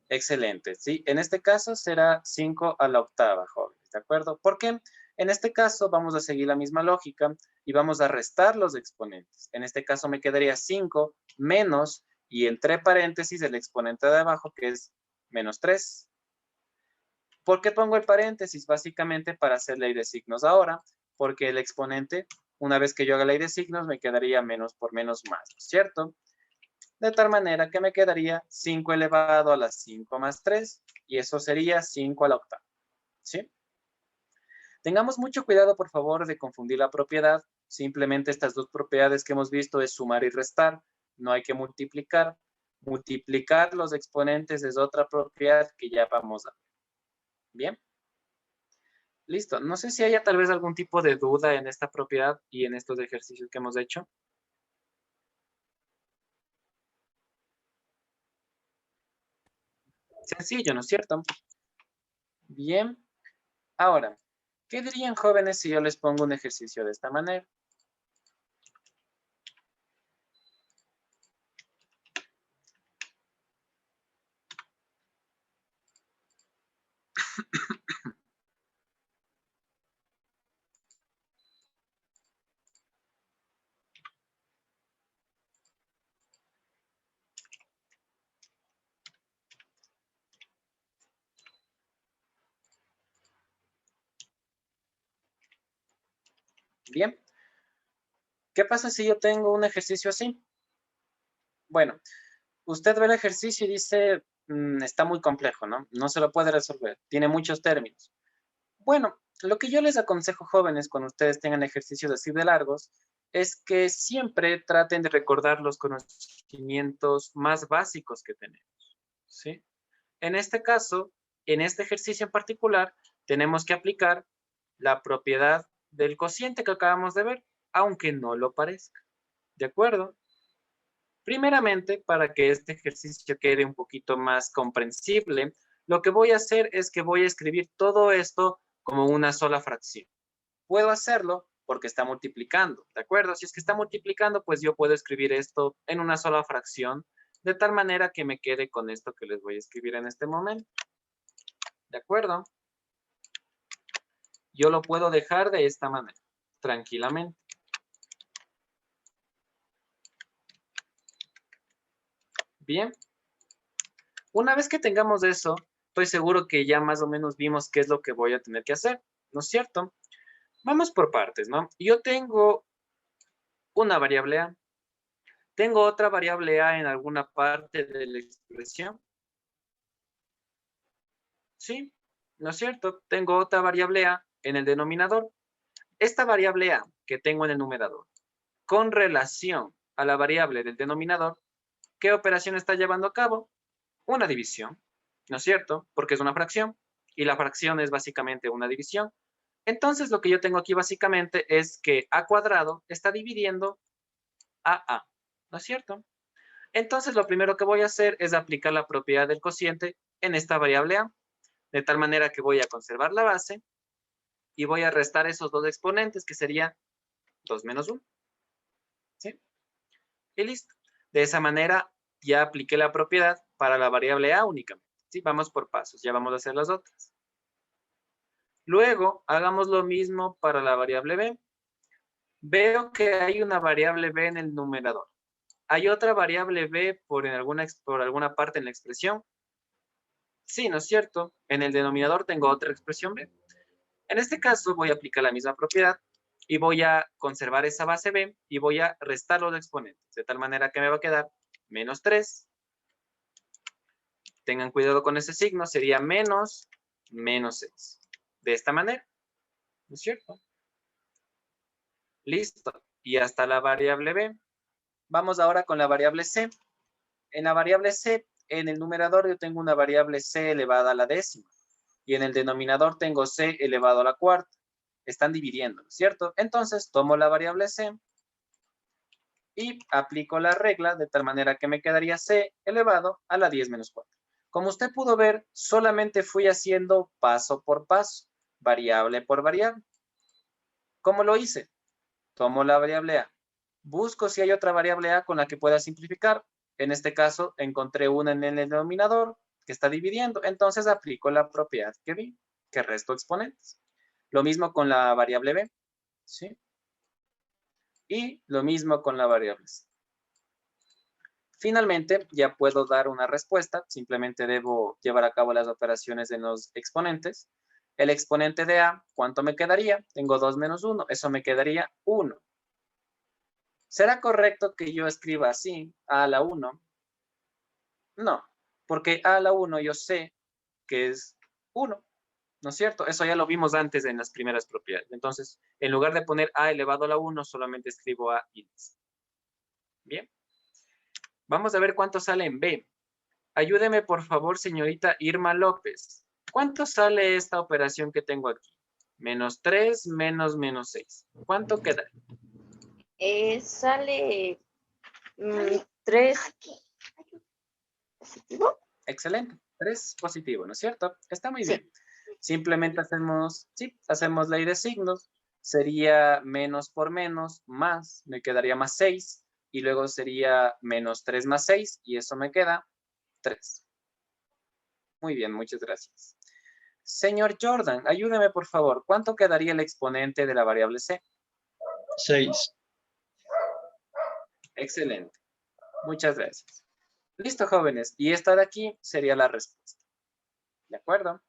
Excelente, ¿sí? En este caso será 5 a la octava, jóvenes, ¿de acuerdo? Porque en este caso vamos a seguir la misma lógica y vamos a restar los exponentes. En este caso me quedaría 5 menos, y entre paréntesis el exponente de abajo, que es menos 3. ¿Por qué pongo el paréntesis? Básicamente para hacer ley de signos ahora, porque el exponente, una vez que yo haga ley de signos, me quedaría menos por menos más, ¿cierto? De tal manera que me quedaría 5 elevado a la 5 más 3, y eso sería 5 a la octava, ¿sí? Tengamos mucho cuidado, por favor, de confundir la propiedad. Simplemente estas dos propiedades que hemos visto es sumar y restar. No hay que multiplicar. Multiplicar los exponentes es otra propiedad que ya vamos a ver. Bien. Listo. No sé si haya tal vez algún tipo de duda en esta propiedad y en estos ejercicios que hemos hecho. Sencillo, ¿no es cierto? Bien. Ahora, ¿qué dirían, jóvenes, si yo les pongo un ejercicio de esta manera? Bien. ¿Qué pasa si yo tengo un ejercicio así? Bueno, usted ve el ejercicio y dice, está muy complejo, ¿no? No se lo puede resolver. Tiene muchos términos. Bueno, lo que yo les aconsejo, jóvenes, cuando ustedes tengan ejercicios así de largos, es que siempre traten de recordar los conocimientos más básicos que tenemos, ¿sí? En este caso, en este ejercicio en particular, tenemos que aplicar la propiedad del cociente que acabamos de ver, aunque no lo parezca. ¿De acuerdo? Primeramente, para que este ejercicio quede un poquito más comprensible, lo que voy a hacer es que voy a escribir todo esto como una sola fracción. Puedo hacerlo porque está multiplicando, ¿de acuerdo? Si es que está multiplicando, pues yo puedo escribir esto en una sola fracción, de tal manera que me quede con esto que les voy a escribir en este momento. ¿De acuerdo? Yo lo puedo dejar de esta manera, tranquilamente. Bien. Una vez que tengamos eso, estoy seguro que ya más o menos vimos qué es lo que voy a tener que hacer, ¿no es cierto? Vamos por partes, ¿no? Yo tengo una variable A. ¿Tengo otra variable A en alguna parte de la expresión? Sí, ¿no es cierto? Tengo otra variable A en el denominador. Esta variable A que tengo en el numerador, con relación a la variable del denominador, ¿qué operación está llevando a cabo? Una división, ¿no es cierto? Porque es una fracción y la fracción es básicamente una división. Entonces, lo que yo tengo aquí básicamente es que A cuadrado está dividiendo a, ¿no es cierto? Entonces, lo primero que voy a hacer es aplicar la propiedad del cociente en esta variable A, de tal manera que voy a conservar la base y voy a restar esos dos exponentes, que sería 2 menos 1. ¿Sí? Y listo. De esa manera ya apliqué la propiedad para la variable A únicamente. ¿Sí? Vamos por pasos, ya vamos a hacer las otras. Luego, hagamos lo mismo para la variable B. Veo que hay una variable B en el numerador. ¿Hay otra variable B por alguna parte en la expresión? Sí, ¿no es cierto? En el denominador tengo otra expresión B. En este caso voy a aplicar la misma propiedad y voy a conservar esa base B y voy a restar los exponentes, de tal manera que me va a quedar menos 3. Tengan cuidado con ese signo, sería menos 6. De esta manera, ¿no es cierto? Listo. Y hasta la variable B. Vamos ahora con la variable C. En la variable C, en el numerador yo tengo una variable C elevada a la décima. Y en el denominador tengo C elevado a la cuarta. Están dividiendo, ¿cierto? Entonces tomo la variable C y aplico la regla de tal manera que me quedaría C elevado a la 10 menos 4. Como usted pudo ver, solamente fui haciendo paso por paso, variable por variable. ¿Cómo lo hice? Tomo la variable A. Busco si hay otra variable A con la que pueda simplificar. En este caso, encontré una en el denominador que está dividiendo. Entonces, aplico la propiedad que vi, que resto exponentes. Lo mismo con la variable B, ¿sí? Y lo mismo con la variable C. Finalmente, ya puedo dar una respuesta. Simplemente debo llevar a cabo las operaciones en los exponentes. El exponente de A, ¿cuánto me quedaría? Tengo 2 menos 1. Eso me quedaría 1. ¿Será correcto que yo escriba así, A a la 1? No, porque A a la 1 yo sé que es 1, ¿no es cierto? Eso ya lo vimos antes en las primeras propiedades. Entonces, en lugar de poner A elevado a la 1, solamente escribo A índice. Bien. Vamos a ver cuánto sale en B. Ayúdeme, por favor, señorita Irma López. ¿Cuánto sale esta operación que tengo aquí? Menos 3 menos 6. ¿Cuánto queda? Sale 3 positivo. Excelente. 3 positivo, ¿no es cierto? Está muy bien. Simplemente hacemos ley de signos. Sería menos por menos, más, me quedaría más 6. Y luego sería menos 3 más 6. Y eso me queda 3. Muy bien, muchas gracias. Señor Jordan, ayúdeme por favor. ¿Cuánto quedaría el exponente de la variable C? 6. Excelente. Muchas gracias. Listo, jóvenes. Y esta de aquí sería la respuesta. ¿De acuerdo?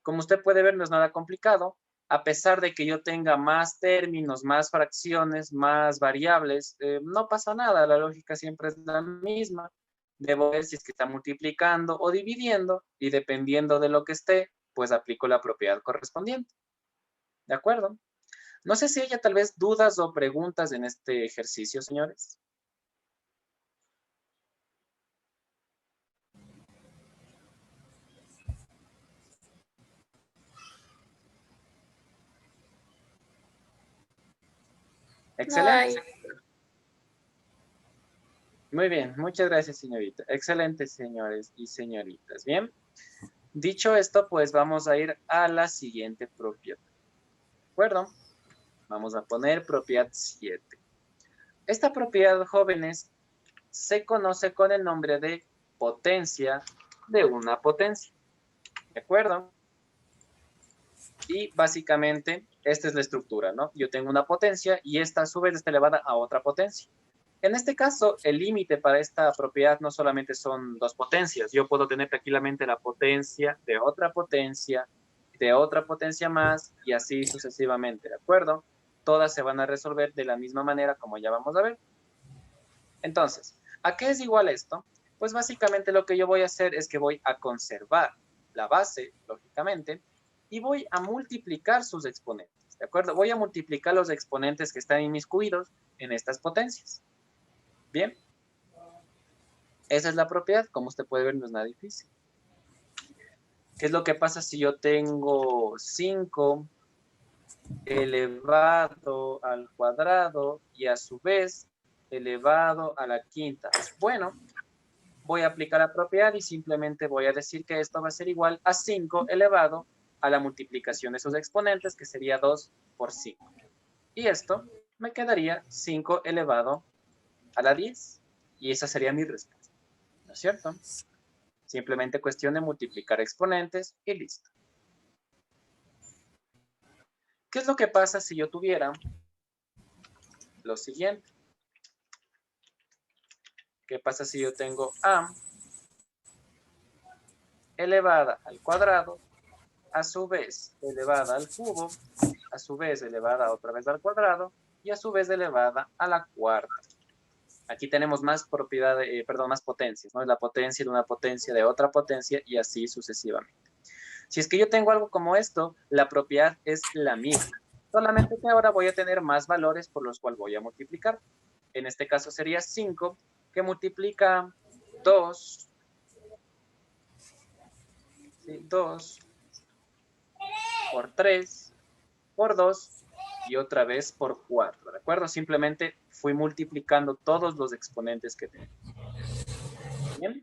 Como usted puede ver, no es nada complicado. A pesar de que yo tenga más términos, más fracciones, más variables, no pasa nada. La lógica siempre es la misma. Debo ver si es que está multiplicando o dividiendo y dependiendo de lo que esté, pues aplico la propiedad correspondiente. ¿De acuerdo? No sé si haya tal vez dudas o preguntas en este ejercicio, señores. Excelente. Muy bien, muchas gracias, señorita. Excelente, señores y señoritas. Bien, dicho esto, pues vamos a ir a la siguiente propiedad. ¿De acuerdo? Vamos a poner propiedad 7. Esta propiedad, jóvenes, se conoce con el nombre de potencia de una potencia. ¿De acuerdo? Y básicamente, esta es la estructura, ¿no? Yo tengo una potencia y esta a su vez está elevada a otra potencia. En este caso, el límite para esta propiedad no solamente son dos potencias. Yo puedo tener tranquilamente la potencia de otra potencia de otra potencia más y así sucesivamente, ¿de acuerdo? Todas se van a resolver de la misma manera como ya vamos a ver. Entonces, ¿a qué es igual esto? Pues básicamente lo que yo voy a hacer es que voy a conservar la base, lógicamente, y voy a multiplicar sus exponentes, ¿de acuerdo? Voy a multiplicar los exponentes que están inmiscuidos en estas potencias. Bien. Esa es la propiedad, como usted puede ver, no es nada difícil. ¿Qué es lo que pasa si yo tengo 5 elevado al cuadrado y a su vez elevado a la quinta? Bueno, voy a aplicar la propiedad y simplemente voy a decir que esto va a ser igual a 5 elevado a la multiplicación de sus exponentes, que sería 2 por 5. Y esto me quedaría 5 elevado a la 10. Y esa sería mi respuesta, ¿no es cierto? Simplemente cuestión de multiplicar exponentes y listo. ¿Qué es lo que pasa si yo tuviera lo siguiente? ¿Qué pasa si yo tengo a elevada al cuadrado, a su vez elevada al cubo, a su vez elevada otra vez al cuadrado y a su vez elevada a la cuarta? Aquí tenemos más más potencias, ¿no? Es la potencia de una potencia de otra potencia y así sucesivamente. Si es que yo tengo algo como esto, la propiedad es la misma. Solamente que ahora voy a tener más valores por los cuales voy a multiplicar. En este caso sería 5, que multiplica 2, ¿sí? 2 por 3, por 2 y otra vez por 4, ¿de acuerdo? Simplemente fui multiplicando todos los exponentes que tengo. ¿Bien?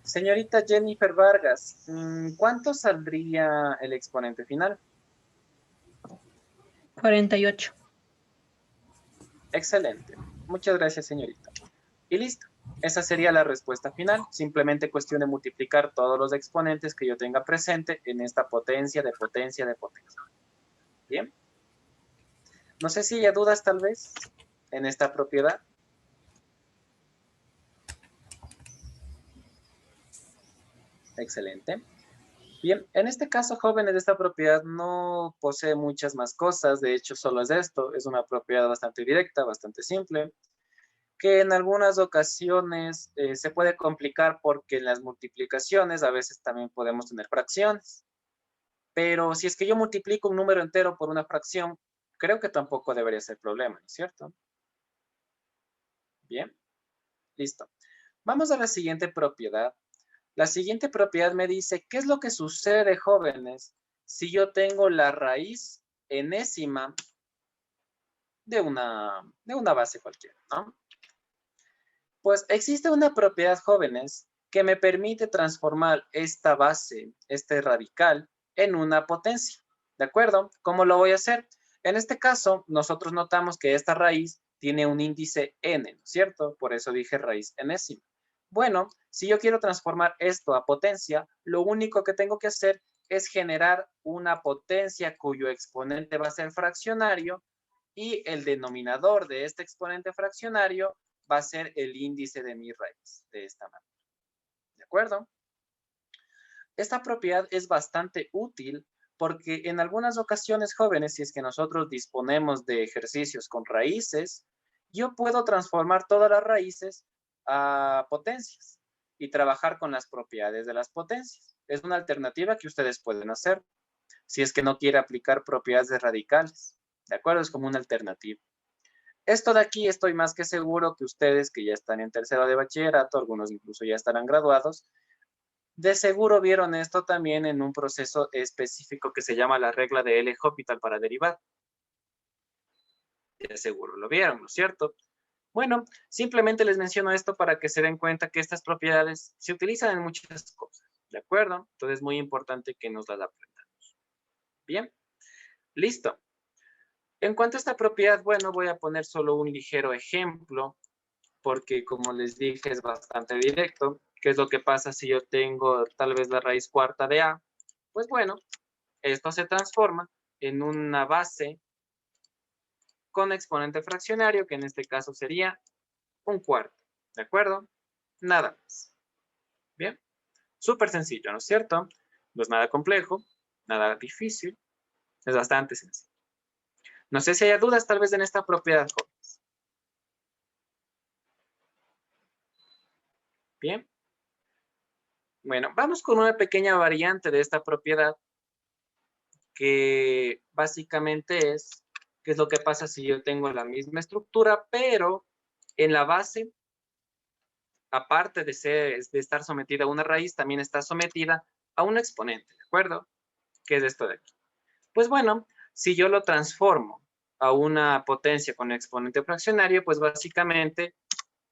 Señorita Jennifer Vargas, ¿cuánto saldría el exponente final? 48. Excelente. Muchas gracias, señorita. Y listo. Esa sería la respuesta final. Simplemente cuestión de multiplicar todos los exponentes que yo tenga presente en esta potencia de potencia de potencia. Bien. No sé si hay dudas tal vez en esta propiedad. Excelente. Bien, en este caso, jóvenes, esta propiedad no posee muchas más cosas. De hecho, solo es esto. Es una propiedad bastante directa, bastante simple, que en algunas ocasiones se puede complicar porque en las multiplicaciones a veces también podemos tener fracciones. Pero si es que yo multiplico un número entero por una fracción, creo que tampoco debería ser problema, ¿no es cierto? Bien, listo. Vamos a la siguiente propiedad. La siguiente propiedad me dice, ¿qué es lo que sucede, jóvenes, si yo tengo la raíz enésima de una base cualquiera, ¿no? Pues existe una propiedad, jóvenes, que me permite transformar esta base, este radical, en una potencia, ¿de acuerdo? ¿Cómo lo voy a hacer? En este caso, nosotros notamos que esta raíz tiene un índice n, ¿no es cierto? Por eso dije raíz enésima. Bueno, si yo quiero transformar esto a potencia, lo único que tengo que hacer es generar una potencia cuyo exponente va a ser fraccionario y el denominador de este exponente fraccionario va a ser el índice de mi raíz, de esta manera. ¿De acuerdo? Esta propiedad es bastante útil porque en algunas ocasiones, jóvenes, si es que nosotros disponemos de ejercicios con raíces, yo puedo transformar todas las raíces a potencias y trabajar con las propiedades de las potencias. Es una alternativa que ustedes pueden hacer si es que no quiere aplicar propiedades radicales. ¿De acuerdo? Es como una alternativa. Esto de aquí estoy más que seguro que ustedes que ya están en tercero de bachillerato, algunos incluso ya estarán graduados, de seguro vieron esto también en un proceso específico que se llama la regla de L-Hospital para derivar. De seguro lo vieron, ¿no es cierto? Bueno, simplemente les menciono esto para que se den cuenta que estas propiedades se utilizan en muchas cosas, ¿de acuerdo? Entonces es muy importante que nos las aprendamos. Bien, listo. En cuanto a esta propiedad, bueno, voy a poner solo un ligero ejemplo, porque como les dije es bastante directo. ¿Qué es lo que pasa si yo tengo tal vez la raíz cuarta de A? Pues bueno, esto se transforma en una base con exponente fraccionario, que en este caso sería un cuarto, ¿de acuerdo? Nada más. Súper sencillo, ¿no es cierto? No es nada complejo, nada difícil, es bastante sencillo. No sé si hay dudas tal vez en esta propiedad, jóvenes. Bien. Bueno, vamos con una pequeña variante de esta propiedad que básicamente es, ¿qué es lo que pasa si yo tengo la misma estructura, pero en la base, aparte de estar sometida a una raíz, también está sometida a un exponente, ¿de acuerdo? ¿Qué es esto de aquí? Pues bueno, si yo lo transformo a una potencia con exponente fraccionario, pues básicamente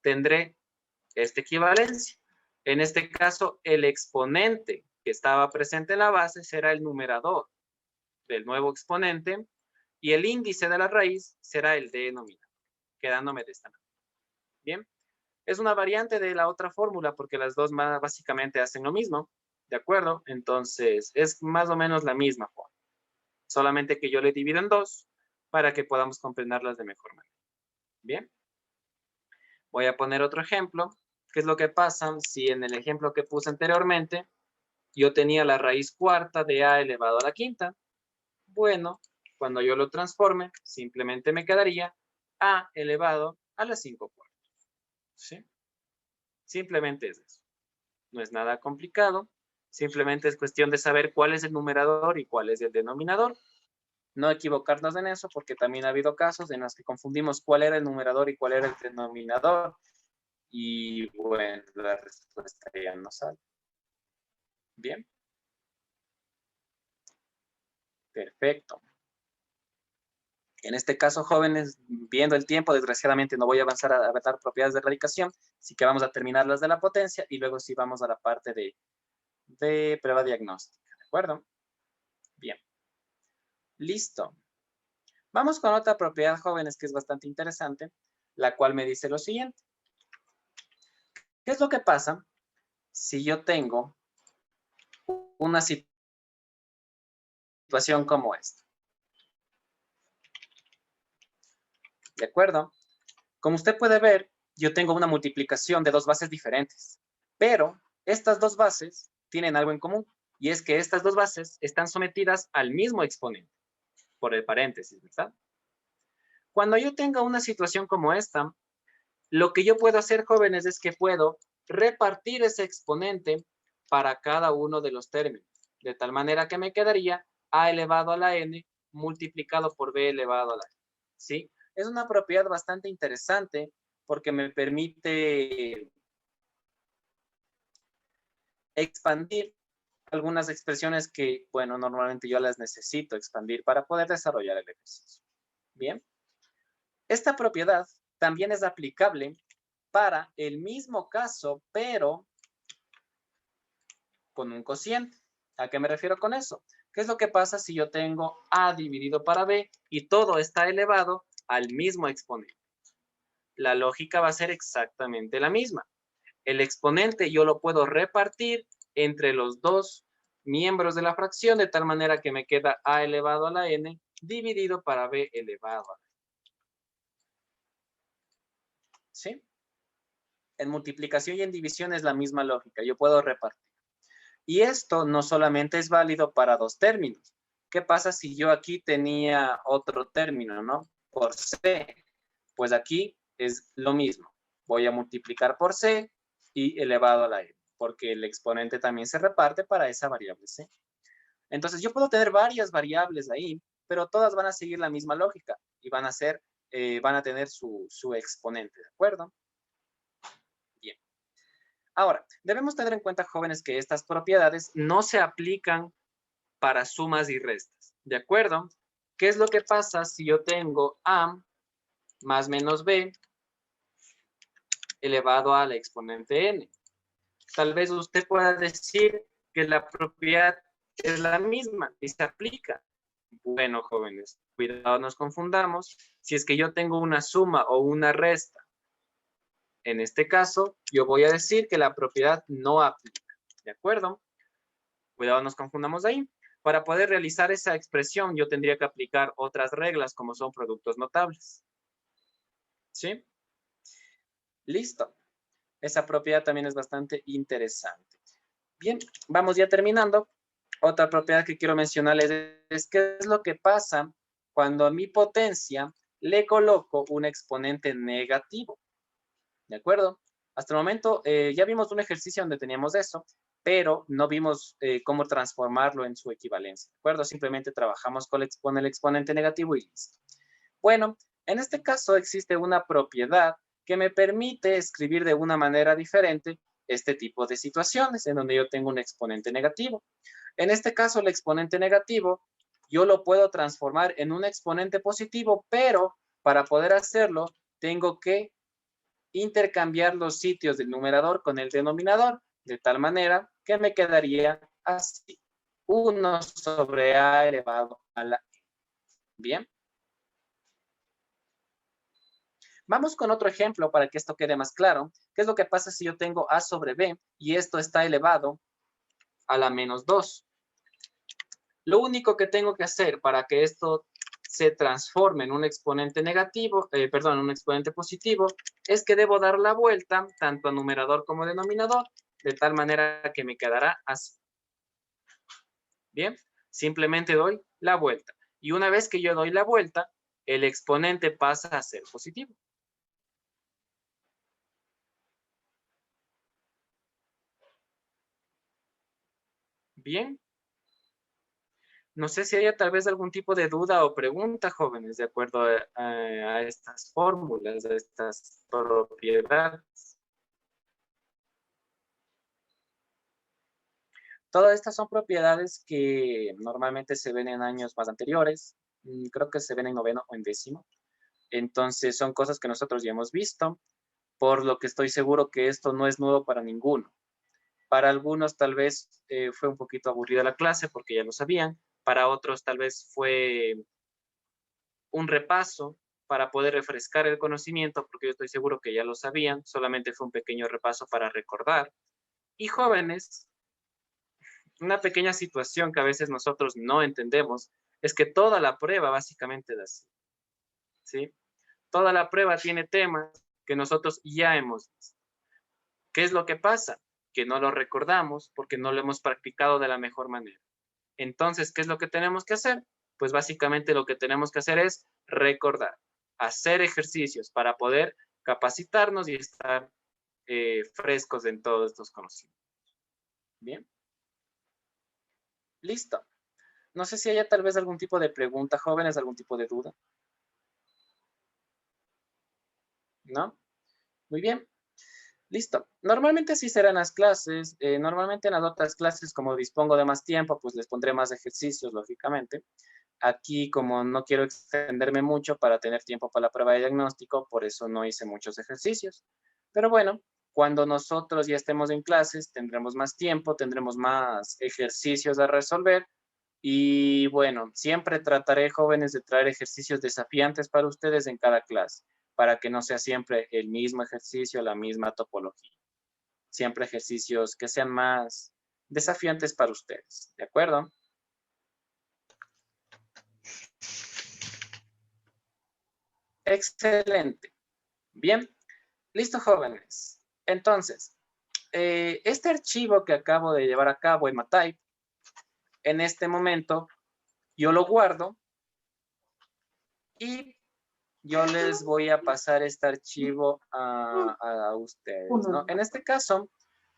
tendré esta equivalencia. En este caso, el exponente que estaba presente en la base será el numerador del nuevo exponente y el índice de la raíz será el denominador, quedándome de esta manera. Bien, es una variante de la otra fórmula porque las dos básicamente hacen lo mismo, ¿de acuerdo? Entonces, es más o menos la misma forma, solamente que yo le divido en dos para que podamos comprenderlas de mejor manera. Bien, voy a poner otro ejemplo. ¿Qué es lo que pasa si en el ejemplo que puse anteriormente yo tenía la raíz cuarta de a elevado a la quinta? Bueno, cuando yo lo transforme, simplemente me quedaría a elevado a la 5 cuartos. ¿Sí? Simplemente es eso. No es nada complicado. Simplemente es cuestión de saber cuál es el numerador y cuál es el denominador. No equivocarnos en eso porque también ha habido casos en los que confundimos cuál era el numerador y cuál era el denominador. Y bueno, la respuesta ya no sale. Bien. Perfecto. En este caso, jóvenes, viendo el tiempo, desgraciadamente no voy a avanzar a dar propiedades de radicación, así que vamos a terminar las de la potencia y luego sí vamos a la parte de prueba diagnóstica, ¿de acuerdo? Bien. Listo. Vamos con otra propiedad, jóvenes, que es bastante interesante, la cual me dice lo siguiente. ¿Qué es lo que pasa si yo tengo una situación como esta? ¿De acuerdo? Como usted puede ver, yo tengo una multiplicación de dos bases diferentes, pero estas dos bases tienen algo en común, y es que estas dos bases están sometidas al mismo exponente, por el paréntesis, ¿verdad? Cuando yo tenga una situación como esta, lo que yo puedo hacer, jóvenes, es que puedo repartir ese exponente para cada uno de los términos, de tal manera que me quedaría a elevado a la n multiplicado por b elevado a la n, ¿sí? Es una propiedad bastante interesante porque me permite expandir algunas expresiones que, bueno, normalmente yo las necesito expandir para poder desarrollar el ejercicio. Bien. Esta propiedad también es aplicable para el mismo caso, pero con un cociente. ¿A qué me refiero con eso? ¿Qué es lo que pasa si yo tengo a dividido para b y todo está elevado al mismo exponente? La lógica va a ser exactamente la misma. El exponente yo lo puedo repartir entre los dos miembros de la fracción de tal manera que me queda a elevado a la n dividido para b elevado a la n. ¿Sí? En multiplicación y en división es la misma lógica. Yo puedo repartir. Y esto no solamente es válido para dos términos. ¿Qué pasa si yo aquí tenía otro término, no? Por c. Pues aquí es lo mismo. Voy a multiplicar por c y elevado a la n, porque el exponente también se reparte para esa variable c. Entonces yo puedo tener varias variables ahí, pero todas van a seguir la misma lógica y van a tener su exponente, ¿de acuerdo? Bien. Ahora, debemos tener en cuenta, jóvenes, que estas propiedades no se aplican para sumas y restas, ¿de acuerdo? ¿Qué es lo que pasa si yo tengo a más menos b elevado a la exponente n? Tal vez usted pueda decir que la propiedad es la misma y se aplica. Bueno, jóvenes, cuidado, nos confundamos. Si es que yo tengo una suma o una resta, en este caso, yo voy a decir que la propiedad no aplica, ¿de acuerdo? Cuidado, nos confundamos ahí. Para poder realizar esa expresión, yo tendría que aplicar otras reglas como son productos notables. ¿Sí? Listo. Esa propiedad también es bastante interesante. Bien, vamos ya terminando. Otra propiedad que quiero mencionarles es qué es lo que pasa cuando a mi potencia le coloco un exponente negativo. ¿De acuerdo? Hasta el momento ya vimos un ejercicio donde teníamos eso, pero no vimos cómo transformarlo en su equivalencia. ¿De acuerdo? Simplemente trabajamos con el exponente negativo y listo. Bueno, en este caso existe una propiedad que me permite escribir de una manera diferente este tipo de situaciones en donde yo tengo un exponente negativo. En este caso, el exponente negativo yo lo puedo transformar en un exponente positivo, pero para poder hacerlo tengo que intercambiar los sitios del numerador con el denominador, de tal manera que me quedaría así. 1 sobre a elevado a la e. Bien. Vamos con otro ejemplo para que esto quede más claro. ¿Qué es lo que pasa si yo tengo a sobre b y esto está elevado a la menos 2? Lo único que tengo que hacer para que esto se transforme en un exponente negativo, un exponente positivo, es que debo dar la vuelta tanto a numerador como denominador, de tal manera que me quedará así. Bien, simplemente doy la vuelta. Y una vez que yo doy la vuelta, el exponente pasa a ser positivo. Bien. No sé si haya tal vez algún tipo de duda o pregunta, jóvenes, de acuerdo a estas fórmulas, a estas propiedades. Todas estas son propiedades que normalmente se ven en años más anteriores. Creo que se ven en noveno o en décimo. Entonces son cosas que nosotros ya hemos visto, por lo que estoy seguro que esto no es nuevo para ninguno. Para algunos tal vez fue un poquito aburrida la clase porque ya lo sabían. Para otros tal vez fue un repaso para poder refrescar el conocimiento, porque yo estoy seguro que ya lo sabían, solamente fue un pequeño repaso para recordar. Y jóvenes, una pequeña situación que a veces nosotros no entendemos es que toda la prueba básicamente es así, ¿sí? Toda la prueba tiene temas que nosotros ya hemos visto. ¿Qué es lo que pasa? Que no lo recordamos porque no lo hemos practicado de la mejor manera. Entonces, ¿qué es lo que tenemos que hacer? Pues básicamente lo que tenemos que hacer es recordar, hacer ejercicios para poder capacitarnos y estar frescos en todos estos conocimientos. Bien. Listo. No sé si haya tal vez algún tipo de pregunta, jóvenes, algún tipo de duda. ¿No? Muy bien. Listo. Normalmente sí serán las clases. Normalmente en las otras clases, como dispongo de más tiempo, pues les pondré más ejercicios, lógicamente. Aquí, como no quiero extenderme mucho para tener tiempo para la prueba de diagnóstico, por eso no hice muchos ejercicios. Pero bueno, cuando nosotros ya estemos en clases, tendremos más tiempo, tendremos más ejercicios a resolver. Y bueno, siempre trataré, jóvenes, de traer ejercicios desafiantes para ustedes en cada clase, para que no sea siempre el mismo ejercicio, la misma topología. Siempre ejercicios que sean más desafiantes para ustedes, ¿de acuerdo? Excelente. Bien. Listo, jóvenes. Entonces, este archivo que acabo de llevar a cabo en MAType, en este momento, yo lo guardo y yo les voy a pasar este archivo a ustedes, ¿no? En este caso,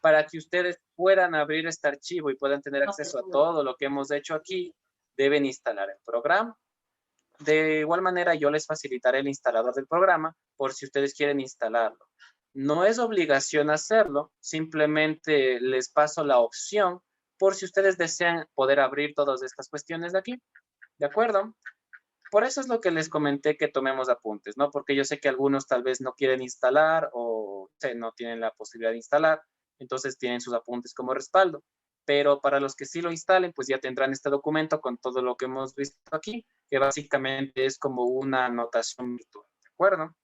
para que ustedes puedan abrir este archivo y puedan tener acceso a todo lo que hemos hecho aquí, deben instalar el programa. De igual manera, yo les facilitaré el instalador del programa por si ustedes quieren instalarlo. No es obligación hacerlo, simplemente les paso la opción por si ustedes desean poder abrir todas estas cuestiones de aquí. ¿De acuerdo? Por eso es lo que les comenté que tomemos apuntes, ¿no? Porque yo sé que algunos tal vez no quieren instalar o no tienen la posibilidad de instalar, entonces tienen sus apuntes como respaldo. Pero para los que sí lo instalen, pues ya tendrán este documento con todo lo que hemos visto aquí, que básicamente es como una anotación virtual, ¿de acuerdo?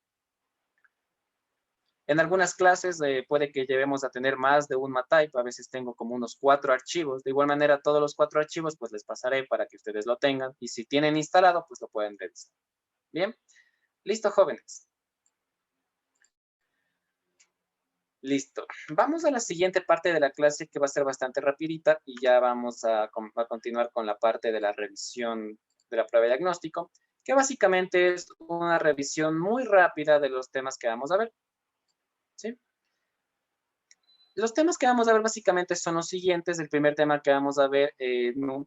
En algunas clases puede que llevemos a tener más de un MAType, a veces tengo como unos 4 archivos. De igual manera, todos los 4 archivos pues les pasaré para que ustedes lo tengan y si tienen instalado, pues lo pueden revisar. Bien, listo, jóvenes. Listo. Vamos a la siguiente parte de la clase que va a ser bastante rapidita y ya vamos a continuar con la parte de la revisión de la prueba de diagnóstico, que básicamente es una revisión muy rápida de los temas que vamos a ver. ¿Sí? Los temas que vamos a ver básicamente son los siguientes. El primer tema que vamos a ver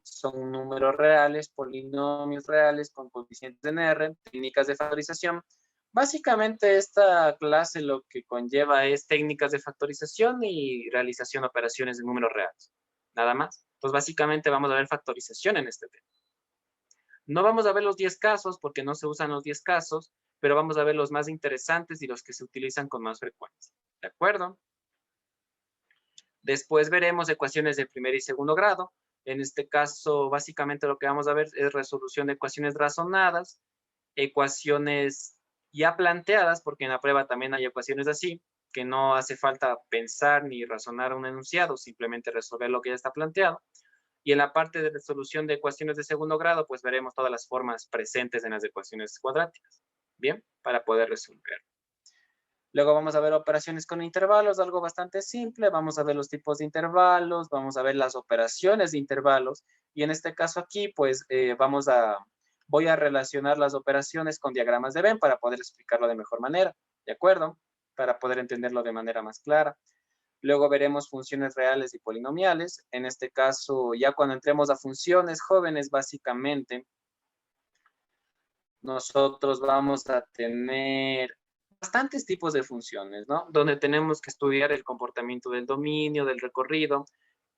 son números reales, polinomios reales con coeficientes en R, técnicas de factorización. Básicamente esta clase lo que conlleva es técnicas de factorización y realización de operaciones de números reales. Nada más. Pues básicamente vamos a ver factorización en este tema. No vamos a ver los 10 casos porque no se usan los 10 casos, pero vamos a ver los más interesantes y los que se utilizan con más frecuencia. ¿De acuerdo? Después veremos ecuaciones de primer y segundo grado. En este caso, básicamente lo que vamos a ver es resolución de ecuaciones razonadas, ecuaciones ya planteadas, porque en la prueba también hay ecuaciones así, que no hace falta pensar ni razonar un enunciado, simplemente resolver lo que ya está planteado. Y en la parte de resolución de ecuaciones de segundo grado, pues veremos todas las formas presentes en las ecuaciones cuadráticas. Bien, para poder resolver. Luego vamos a ver operaciones con intervalos, algo bastante simple. Vamos a ver los tipos de intervalos, vamos a ver las operaciones de intervalos. Y en este caso aquí, pues voy a relacionar las operaciones con diagramas de Venn para poder explicarlo de mejor manera, ¿de acuerdo? Para poder entenderlo de manera más clara. Luego veremos funciones reales y polinomiales. En este caso, ya cuando entremos a funciones jóvenes, básicamente, nosotros vamos a tener bastantes tipos de funciones, ¿no? Donde tenemos que estudiar el comportamiento del dominio, del recorrido,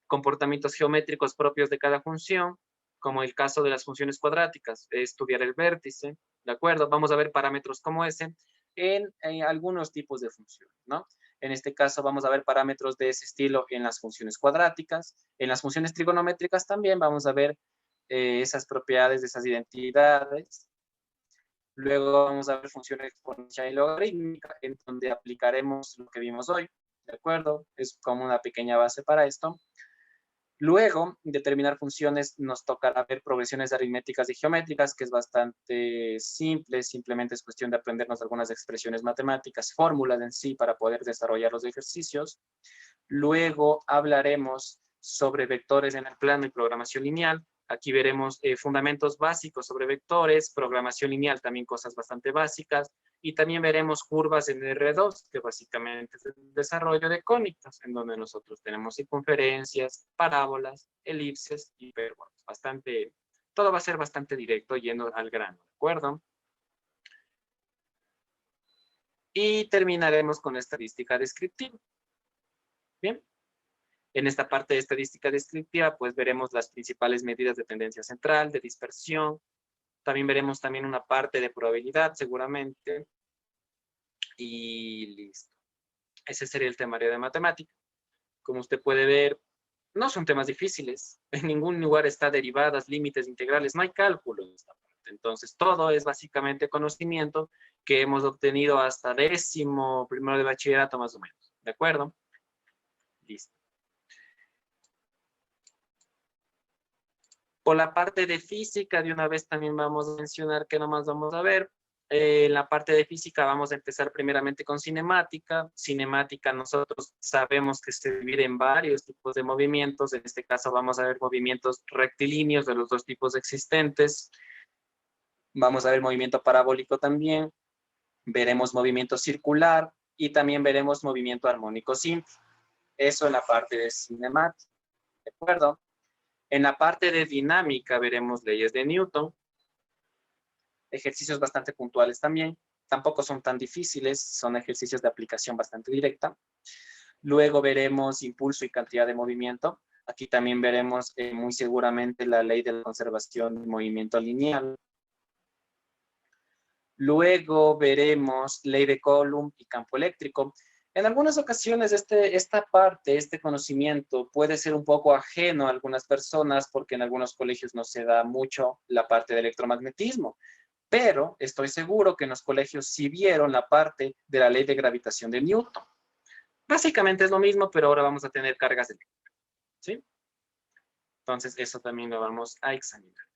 comportamientos geométricos propios de cada función, como el caso de las funciones cuadráticas, estudiar el vértice, ¿de acuerdo? Vamos a ver parámetros como ese en algunos tipos de funciones, ¿no? En este caso vamos a ver parámetros de ese estilo en las funciones cuadráticas. En las funciones trigonométricas también vamos a ver esas propiedades de esas identidades. Luego vamos a ver funciones exponencial y logarítmica, en donde aplicaremos lo que vimos hoy, ¿de acuerdo? Es como una pequeña base para esto. Luego, determinar funciones, nos tocará ver progresiones aritméticas y geométricas, que es bastante simple, simplemente es cuestión de aprendernos algunas expresiones matemáticas, fórmulas en sí para poder desarrollar los ejercicios. Luego hablaremos sobre vectores en el plano y programación lineal. Aquí veremos fundamentos básicos sobre vectores, programación lineal, también cosas bastante básicas. Y también veremos curvas en R2, que básicamente es el desarrollo de cónicas, en donde nosotros tenemos circunferencias, parábolas, elipses y hipérbolas. Todo va a ser bastante directo, yendo al grano, ¿de acuerdo? Y terminaremos con estadística descriptiva. Bien. En esta parte de estadística descriptiva, pues veremos las principales medidas de tendencia central, de dispersión. También veremos también una parte de probabilidad, seguramente. Y listo. Ese sería el temario de matemática. Como usted puede ver, no son temas difíciles. En ningún lugar está derivadas, límites, integrales. No hay cálculo en esta parte. Entonces, todo es básicamente conocimiento que hemos obtenido hasta 11º de bachillerato, más o menos. ¿De acuerdo? Listo. Por la parte de física, de una vez también vamos a mencionar que nomás vamos a ver. En la parte de física vamos a empezar primeramente con cinemática. Cinemática nosotros sabemos que se divide en varios tipos de movimientos. En este caso vamos a ver movimientos rectilíneos de los dos tipos existentes. Vamos a ver movimiento parabólico también. Veremos movimiento circular y también veremos movimiento armónico simple. Eso en la parte de cinemática. ¿De acuerdo? En la parte de dinámica veremos leyes de Newton, ejercicios bastante puntuales también, tampoco son tan difíciles, son ejercicios de aplicación bastante directa. Luego veremos impulso y cantidad de movimiento. Aquí también veremos muy seguramente la ley de la conservación del movimiento lineal. Luego veremos ley de Coulomb y campo eléctrico. En algunas ocasiones este conocimiento puede ser un poco ajeno a algunas personas porque en algunos colegios no se da mucho la parte de electromagnetismo, pero estoy seguro que en los colegios sí vieron la parte de la ley de gravitación de Newton. Básicamente es lo mismo, pero ahora vamos a tener cargas eléctricas, ¿sí? Entonces eso también lo vamos a examinar.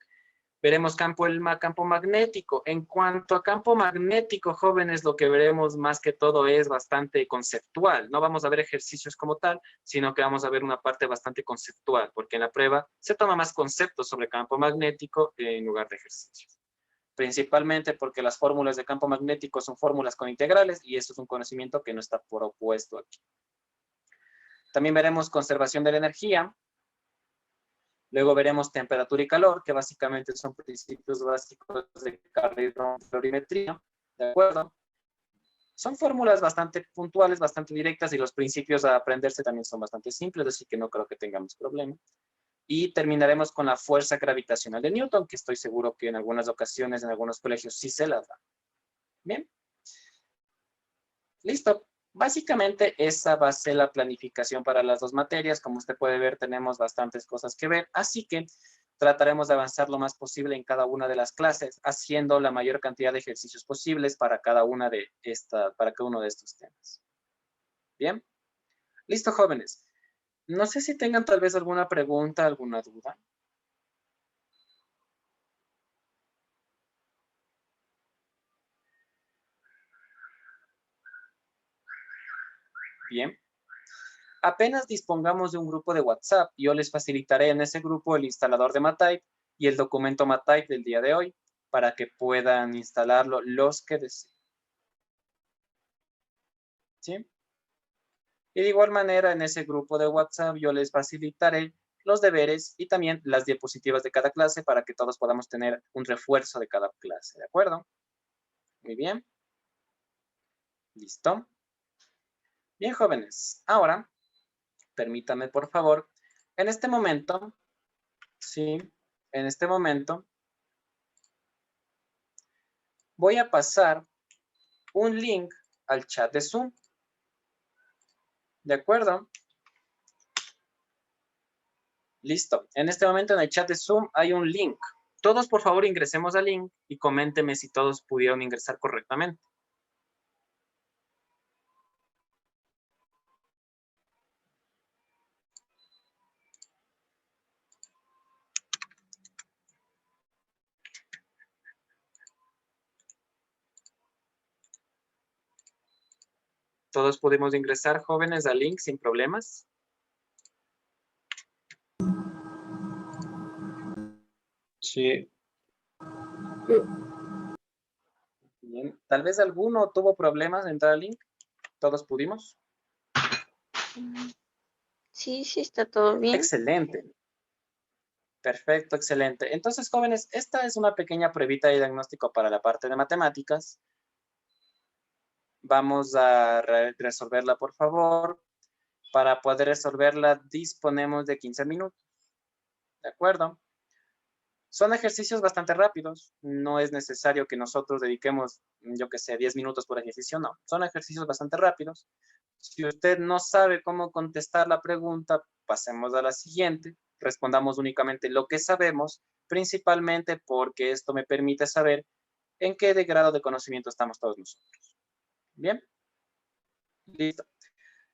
Veremos campo magnético. En cuanto a campo magnético, jóvenes, lo que veremos más que todo es bastante conceptual. No vamos a ver ejercicios como tal, sino que vamos a ver una parte bastante conceptual, porque en la prueba se toma más conceptos sobre campo magnético en lugar de ejercicios. Principalmente porque las fórmulas de campo magnético son fórmulas con integrales y eso es un conocimiento que no está propuesto aquí. También veremos conservación de la energía. Luego veremos temperatura y calor, que básicamente son principios básicos de calorimetría, ¿de acuerdo? Son fórmulas bastante puntuales, bastante directas y los principios a aprenderse también son bastante simples, así que no creo que tengamos problema. Y terminaremos con la fuerza gravitacional de Newton, que estoy seguro que en algunas ocasiones, en algunos colegios sí se la da. Bien. Listo. Básicamente esa va a ser la planificación para las dos materias. Como usted puede ver, tenemos bastantes cosas que ver, así que trataremos de avanzar lo más posible en cada una de las clases, haciendo la mayor cantidad de ejercicios posibles para cada uno de estos temas. Bien. Listo, jóvenes. No sé si tengan tal vez alguna pregunta, alguna duda. Bien. Apenas dispongamos de un grupo de WhatsApp, yo les facilitaré en ese grupo el instalador de MATLAB y el documento MATLAB del día de hoy para que puedan instalarlo los que deseen. ¿Sí? Y de igual manera, en ese grupo de WhatsApp yo les facilitaré los deberes y también las diapositivas de cada clase para que todos podamos tener un refuerzo de cada clase, ¿de acuerdo? Muy bien. ¿Listo? Bien, jóvenes. Ahora, permítame, por favor, en este momento, sí, en este momento, voy a pasar un link al chat de Zoom. ¿De acuerdo? Listo. En este momento en el chat de Zoom hay un link. Todos, por favor, ingresemos al link y coméntenme si todos pudieron ingresar correctamente. ¿Todos pudimos ingresar, jóvenes, al link sin problemas? Sí. Bien. Tal vez alguno tuvo problemas de entrar al link. ¿Todos pudimos? Sí, sí, está todo bien. Excelente. Perfecto, excelente. Entonces, jóvenes, esta es una pequeña pruebita de diagnóstico para la parte de matemáticas. Vamos a resolverla, por favor. Para poder resolverla, disponemos de 15 minutos. ¿De acuerdo? Son ejercicios bastante rápidos. No es necesario que nosotros dediquemos, yo que sé, 10 minutos por ejercicio. No, son ejercicios bastante rápidos. Si usted no sabe cómo contestar la pregunta, pasemos a la siguiente. Respondamos únicamente lo que sabemos, principalmente porque esto me permite saber en qué grado de conocimiento estamos todos nosotros. ¿Bien? Listo.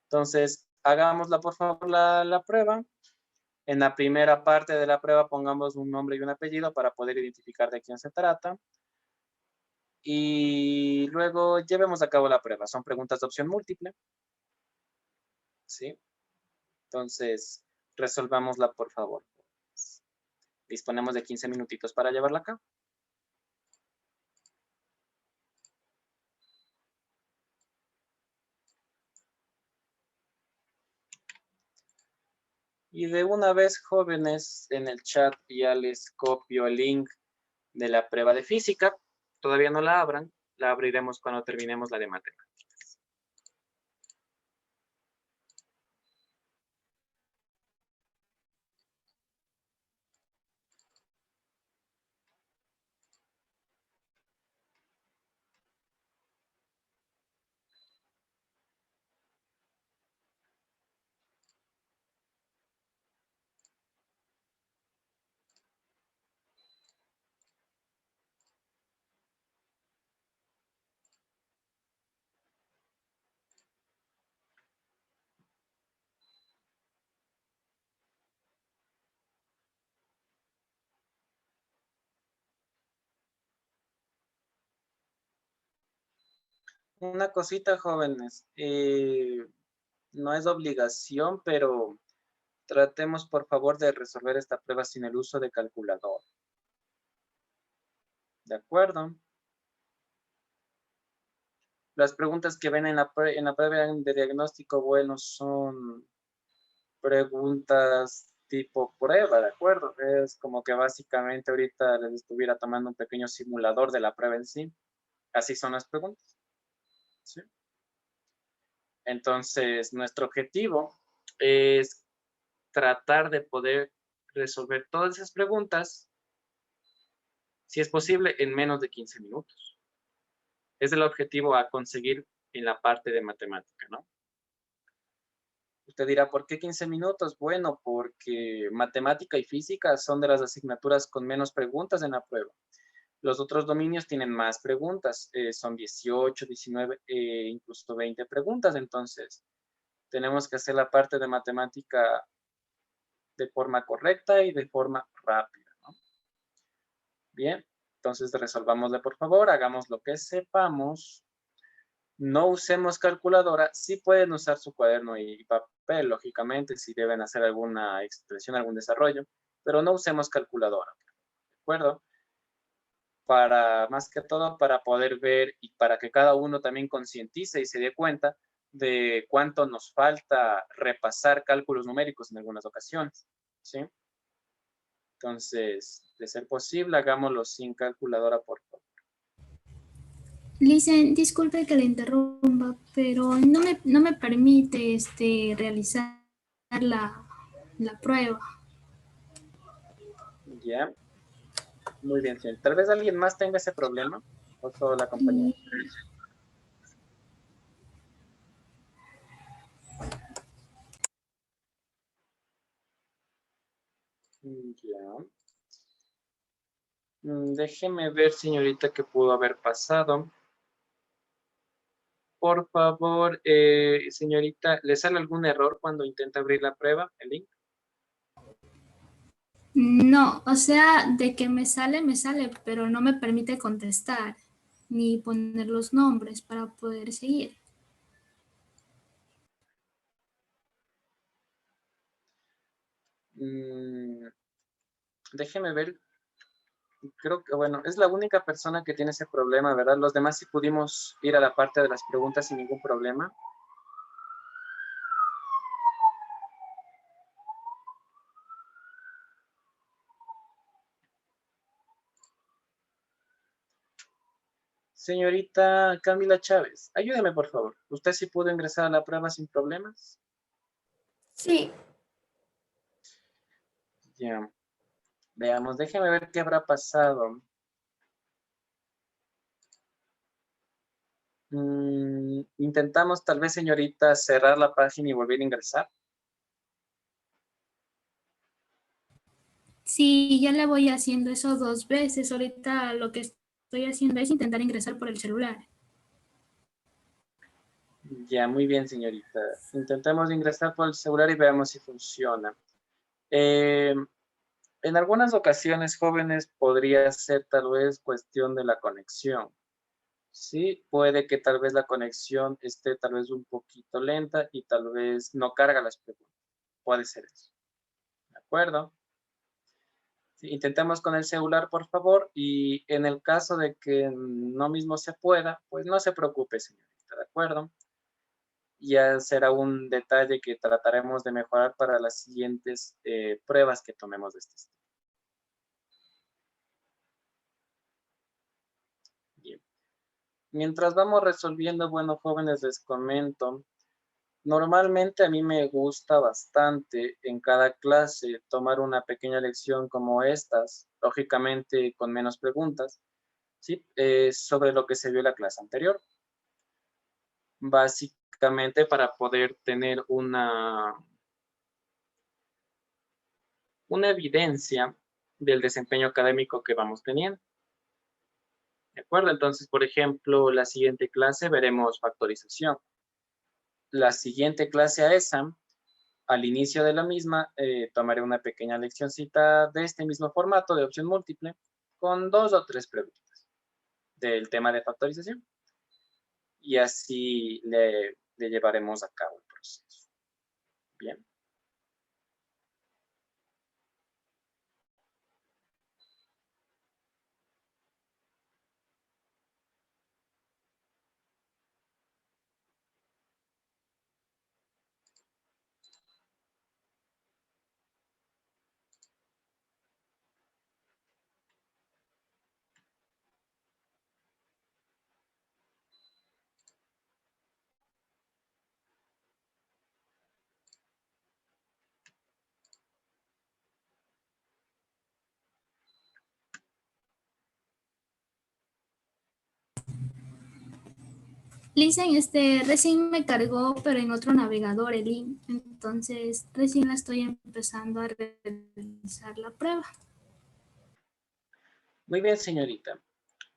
Entonces, hagámosla, por favor, la prueba. En la primera parte de la prueba pongamos un nombre y un apellido para poder identificar de quién se trata. Y luego llevemos a cabo la prueba. Son preguntas de opción múltiple. ¿Sí? Entonces, resolvámosla, por favor. Disponemos de 15 minutitos para llevarla a cabo. Y de una vez, jóvenes, en el chat ya les copio el link de la prueba de física. Todavía no la abran. La abriremos cuando terminemos la de matemáticas. Una cosita, jóvenes. No es obligación, pero tratemos, por favor, de resolver esta prueba sin el uso de calculadora. ¿De acuerdo? Las preguntas que ven en la prueba de diagnóstico, bueno, son preguntas tipo prueba, ¿de acuerdo? Es como que básicamente ahorita les estuviera tomando un pequeño simulador de la prueba en sí. Así son las preguntas. ¿Sí? Entonces, nuestro objetivo es tratar de poder resolver todas esas preguntas, si es posible, en menos de 15 minutos. Es el objetivo a conseguir en la parte de matemática, ¿no? Usted dirá, ¿por qué 15 minutos? Bueno, porque matemática y física son de las asignaturas con menos preguntas en la prueba. Los otros dominios tienen más preguntas, son 18, 19, incluso 20 preguntas. Entonces, tenemos que hacer la parte de matemática de forma correcta y de forma rápida, ¿no? Bien, entonces resolvámosle, por favor, hagamos lo que sepamos. No usemos calculadora, sí pueden usar su cuaderno y papel, lógicamente, si deben hacer alguna expresión, algún desarrollo, pero no usemos calculadora, ¿de acuerdo? Para, más que todo, para poder ver y para que cada uno también concientice y se dé cuenta de cuánto nos falta repasar cálculos numéricos en algunas ocasiones, ¿sí? Entonces, de ser posible, hagámoslo sin calculadora, por favor. Licen, disculpe que le interrumpa, pero no me permite realizar la prueba. Ya. Muy bien, señor. Tal vez alguien más tenga ese problema, o solo la compañía. Ya. Déjeme ver, señorita, qué pudo haber pasado. Por favor, señorita, ¿le sale algún error cuando intenta abrir la prueba, el link? No, o sea, de que me sale, pero no me permite contestar ni poner los nombres para poder seguir. Déjeme ver. Creo que, bueno, es la única persona que tiene ese problema, ¿verdad? Los demás sí pudimos ir a la parte de las preguntas sin ningún problema. Señorita Camila Chávez, ayúdeme, por favor. ¿Usted sí pudo ingresar a la prueba sin problemas? Sí. Ya. Veamos, déjeme ver qué habrá pasado. Intentamos tal vez, señorita, cerrar la página y volver a ingresar. Sí, ya le voy haciendo eso 2 veces. Ahorita lo que estoy haciendo es intentar ingresar por el celular. Ya, muy bien, señorita. Intentemos ingresar por el celular y veamos si funciona. En algunas ocasiones, jóvenes, podría ser tal vez cuestión de la conexión. Sí, puede que tal vez la conexión esté tal vez un poquito lenta y tal vez no carga las preguntas. Puede ser eso. ¿De acuerdo? Sí, intentemos con el celular, por favor, y en el caso de que no mismo se pueda, pues no se preocupe, señorita, ¿de acuerdo? Ya será un detalle que trataremos de mejorar para las siguientes pruebas que tomemos de este estilo. Bien. Mientras vamos resolviendo, bueno, jóvenes, les comento, normalmente a mí me gusta bastante en cada clase tomar una pequeña lección como estas, lógicamente con menos preguntas, ¿sí? Sobre lo que se vio en la clase anterior. Básicamente para poder tener una evidencia del desempeño académico que vamos teniendo. ¿De acuerdo? Entonces, por ejemplo, la siguiente clase veremos factorización. La siguiente clase a esa, al inicio de la misma, tomaré una pequeña leccioncita de este mismo formato de opción múltiple con 2 o 3 preguntas del tema de factorización. y así le llevaremos a cabo el proceso. Bien. Listen, recién me cargó, pero en otro navegador el link. Entonces, recién la estoy empezando a realizar la prueba. Muy bien, señorita.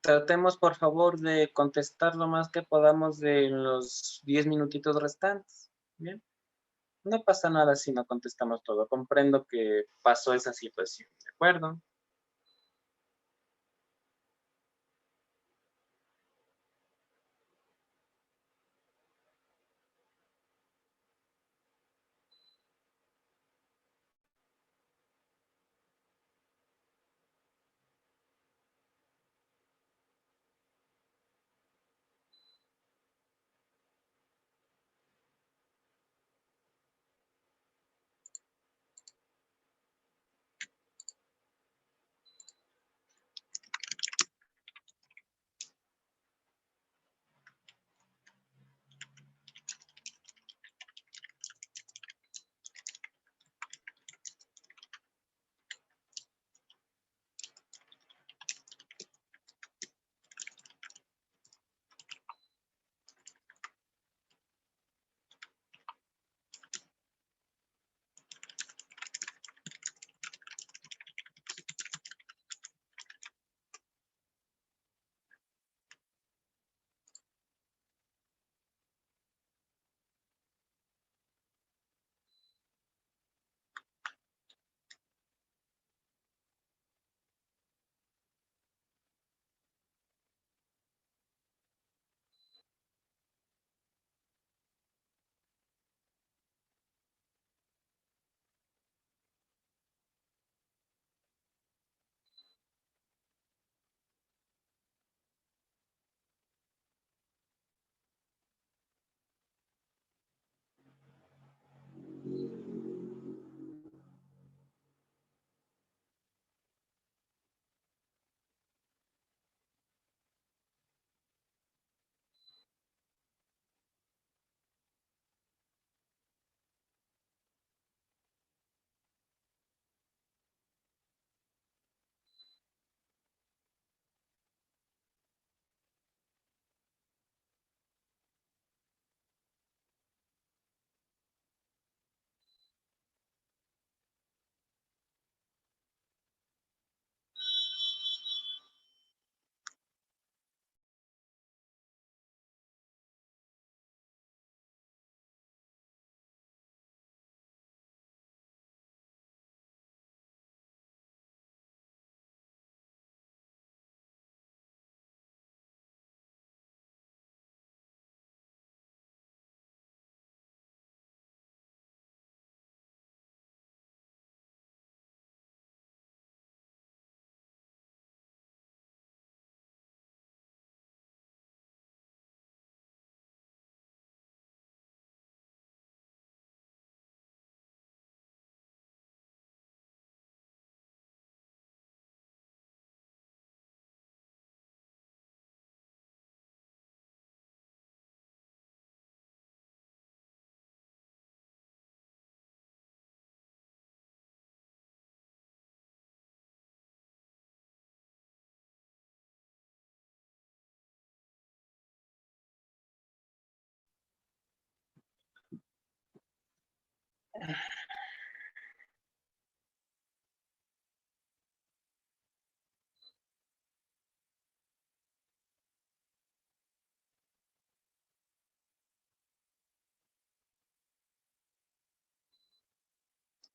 Tratemos, por favor, de contestar lo más que podamos de los 10 minutitos restantes. Bien. No pasa nada si no contestamos todo. Comprendo que pasó esa situación. ¿De acuerdo?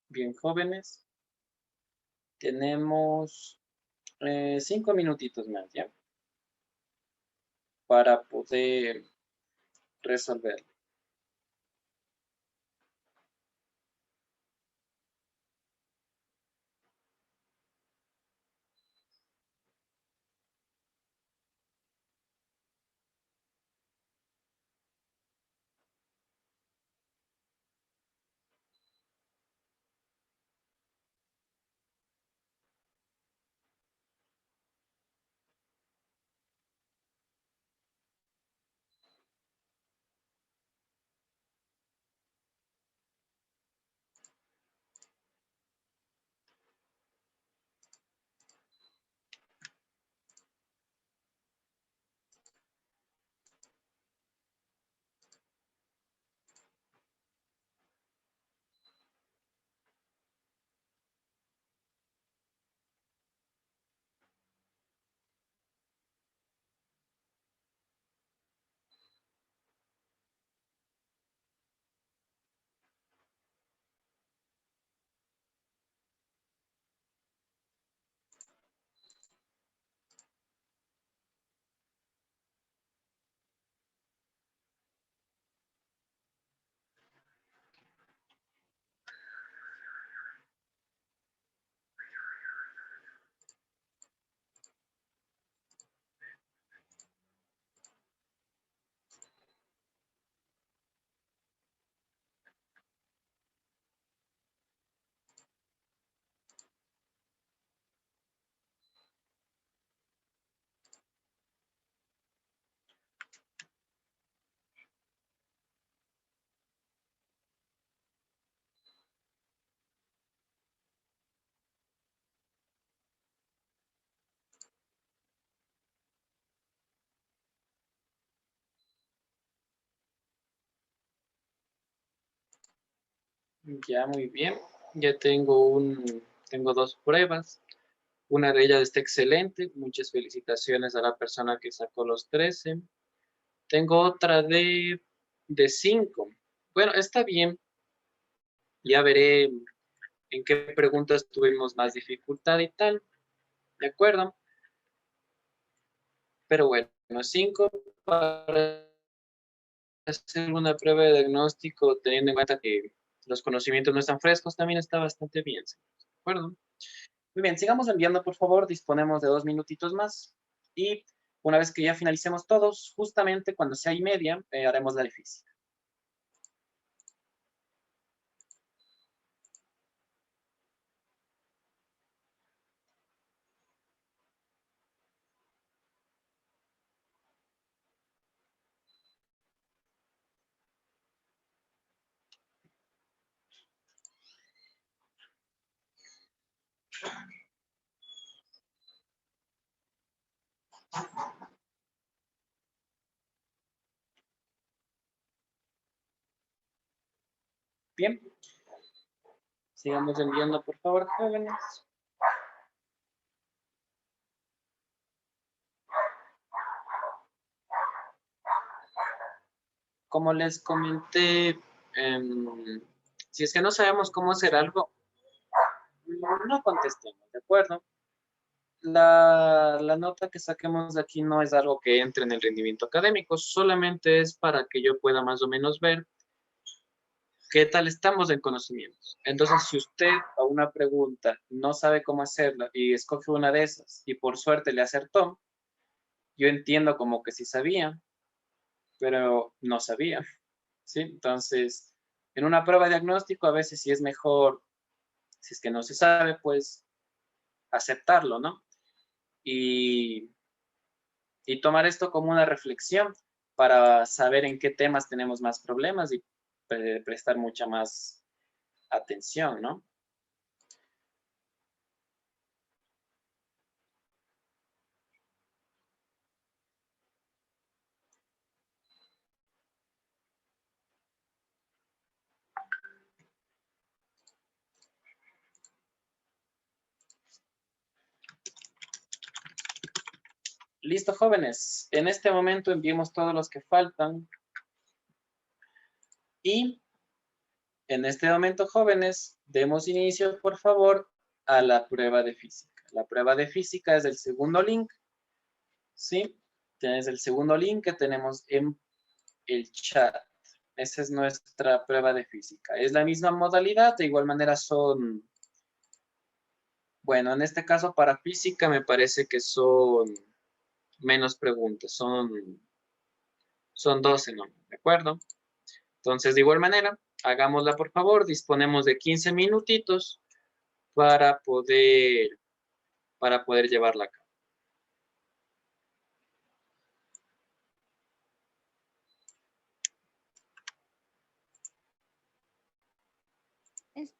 Bien, jóvenes. Tenemos 5 minutitos más, ¿ya? Para poder resolverlo. Ya, muy bien. Ya tengo dos pruebas. Una de ellas está excelente. Muchas felicitaciones a la persona que sacó los 13. Tengo otra de 5. Bueno, está bien. Ya veré en qué preguntas tuvimos más dificultad y tal. ¿De acuerdo? Pero bueno, 5 para hacer una prueba de diagnóstico teniendo en cuenta que los conocimientos no están frescos también está bastante bien. ¿De acuerdo? Muy bien, sigamos enviando, por favor. Disponemos de 2 minutitos más. Y una vez que ya finalicemos todos, justamente cuando sea y media, haremos la de física. Bien. Sigamos enviando, por favor, jóvenes. Como les comenté, si es que no sabemos cómo hacer algo, no contestemos, ¿de acuerdo? La nota que saquemos de aquí no es algo que entre en el rendimiento académico, solamente es para que yo pueda más o menos ver qué tal estamos en conocimientos. Entonces, si usted a una pregunta no sabe cómo hacerla y escoge una de esas y por suerte le acertó, yo entiendo como que sí sabía, pero no sabía, ¿sí? Entonces, en una prueba de diagnóstico a veces sí es mejor, si es que no se sabe, pues aceptarlo, ¿no? Y tomar esto como una reflexión para saber en qué temas tenemos más problemas y prestar mucha más atención, ¿no? Listo, jóvenes. En este momento enviemos todos los que faltan. Y en este momento, jóvenes, demos inicio, por favor, a la prueba de física. La prueba de física es el segundo link. ¿Sí? Es el segundo link que tenemos en el chat. Esa es nuestra prueba de física. Es la misma modalidad, de igual manera son, bueno, en este caso para física me parece que son menos preguntas, son 12, ¿no? ¿De acuerdo? Entonces, de igual manera, hagámosla por favor, disponemos de 15 minutitos para poder llevarla a cabo.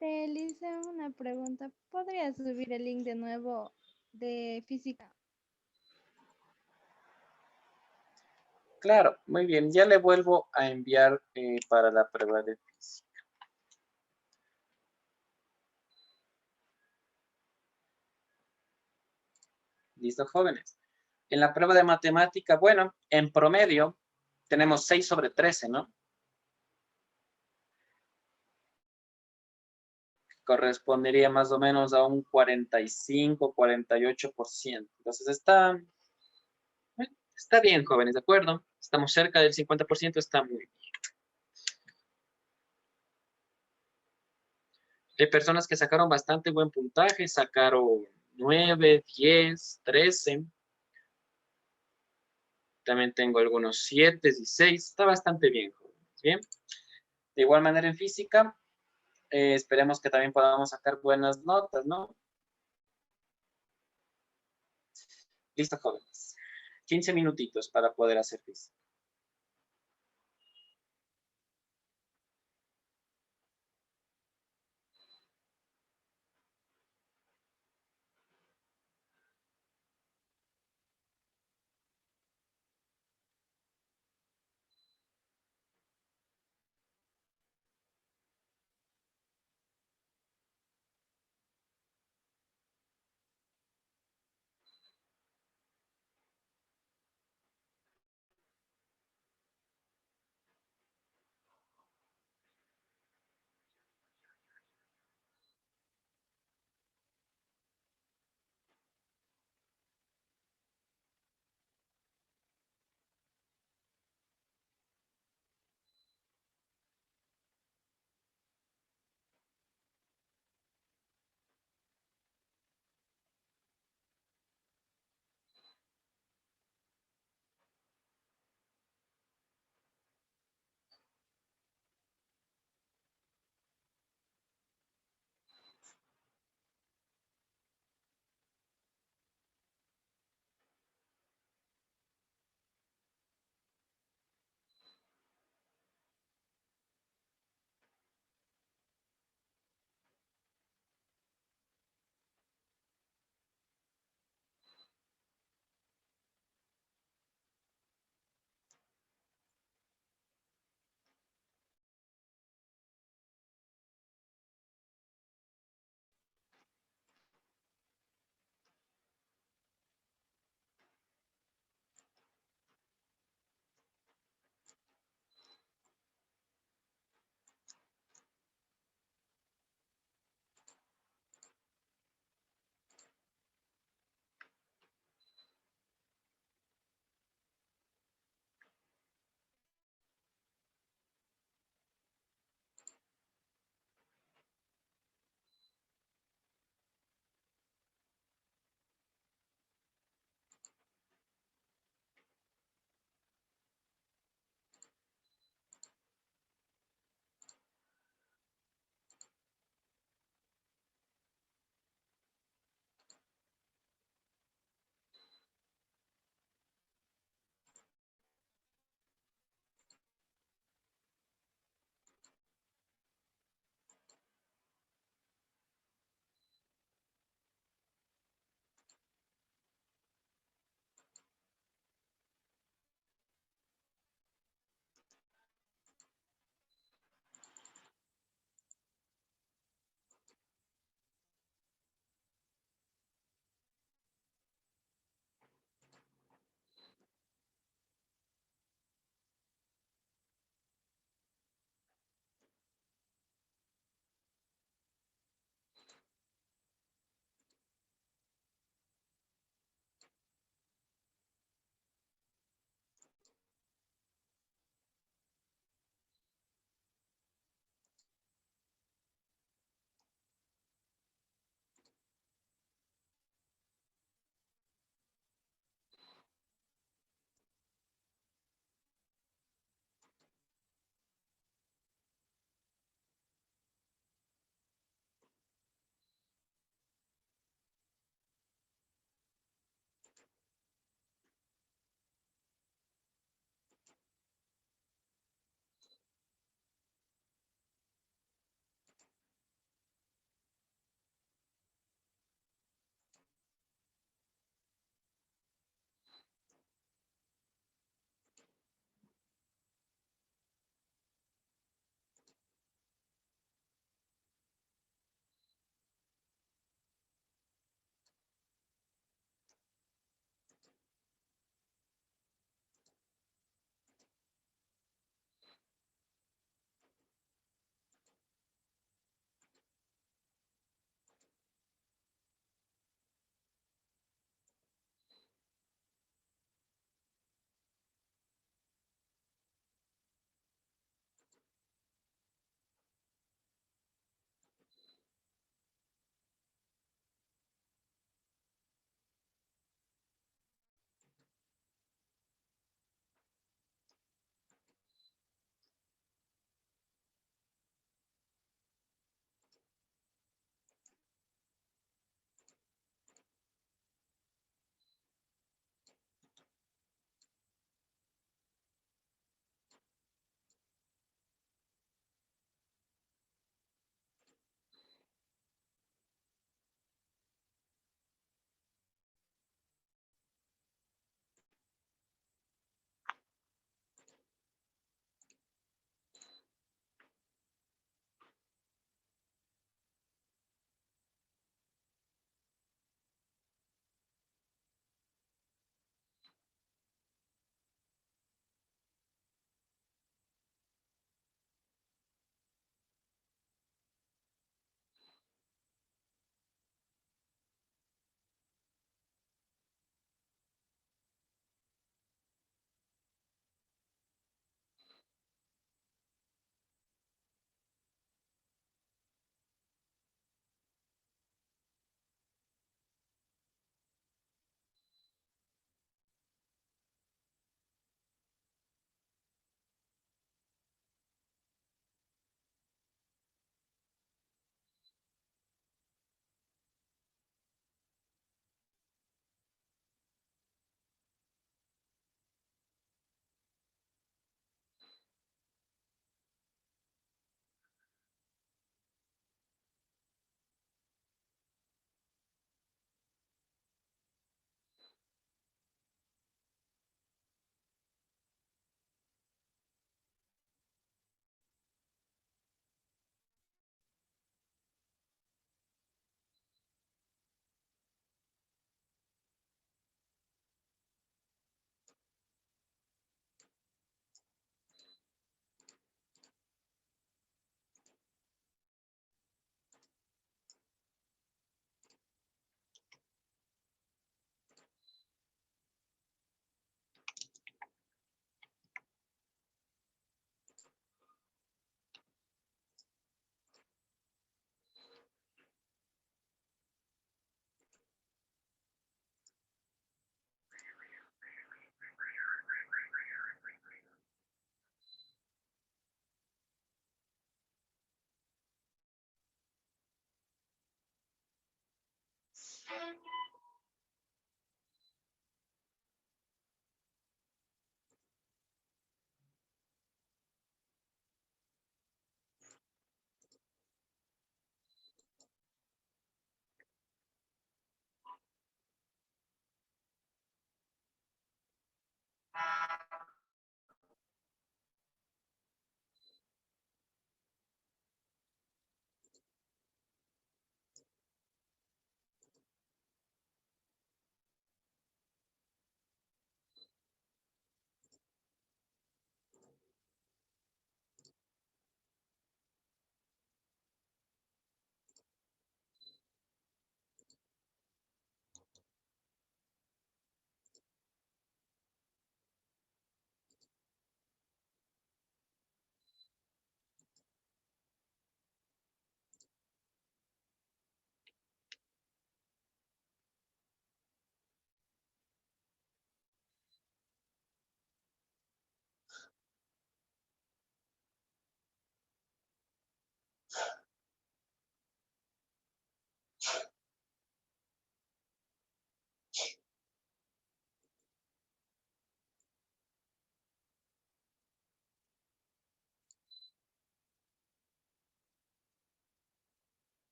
Le hice una pregunta. ¿Podría subir el link de nuevo de física? Claro, muy bien. Ya le vuelvo a enviar para la prueba de física. ¿Listo, jóvenes? En la prueba de matemática, bueno, en promedio tenemos 6 sobre 13, ¿no? Correspondería más o menos a un 45, 48%. Entonces está bien, jóvenes, ¿de acuerdo? Estamos cerca del 50%, está muy bien. Hay personas que sacaron bastante buen puntaje, sacaron 9, 10, 13. También tengo algunos 7 y 6. Está bastante bien, jóvenes. Bien. De igual manera en física, esperemos que también podamos sacar buenas notas, ¿no? Listo, jóvenes. 15 minutitos para poder hacer física.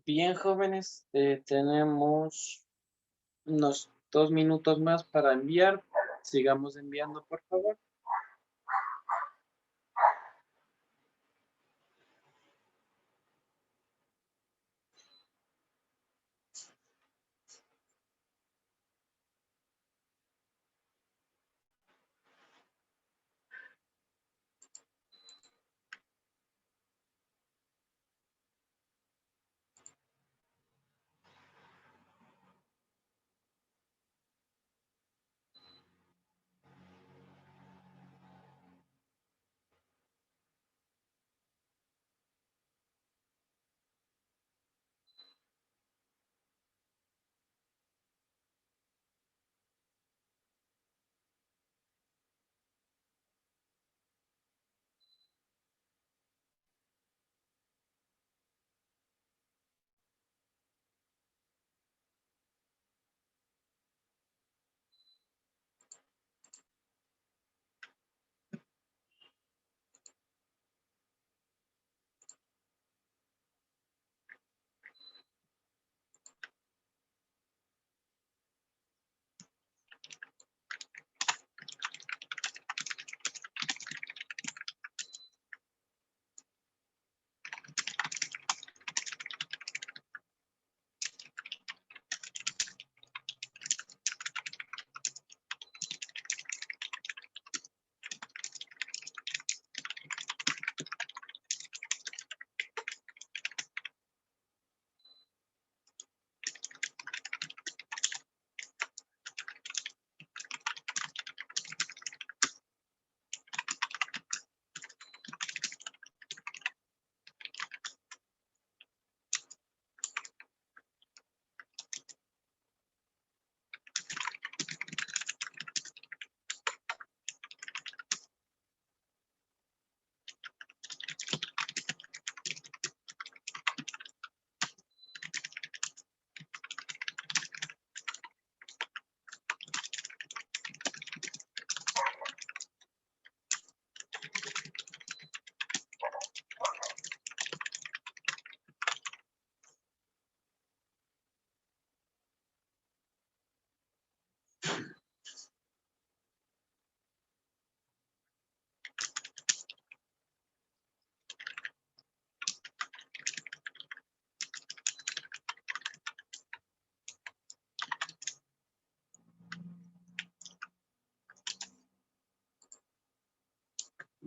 Bien, jóvenes, tenemos unos 2 minutos más para enviar. Sigamos enviando, por favor.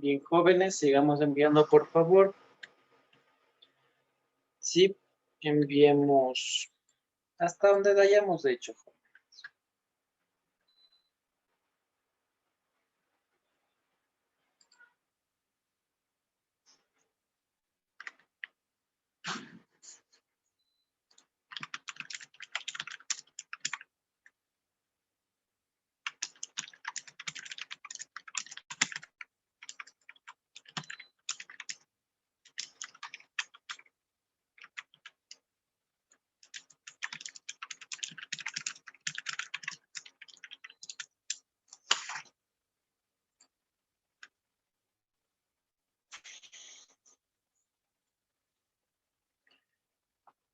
Bien, jóvenes, sigamos enviando, por favor. Sí, enviemos hasta donde hayamos hecho.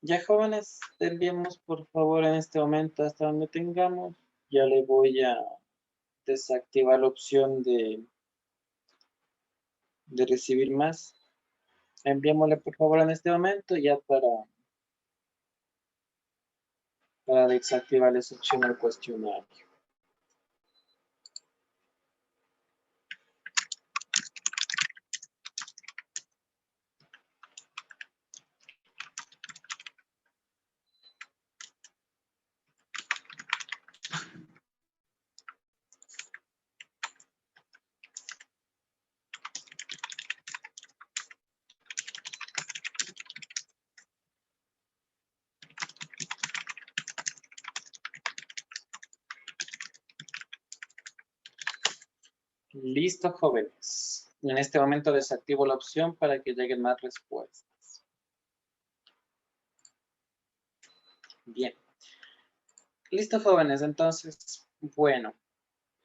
Ya, jóvenes, enviemos por favor en este momento hasta donde tengamos. Ya le voy a desactivar la opción de recibir más. Enviémosle por favor en este momento ya para desactivar esa opción al cuestionario. Listo, jóvenes. En este momento desactivo la opción para que lleguen más respuestas. Bien. Listo, jóvenes. Entonces, bueno,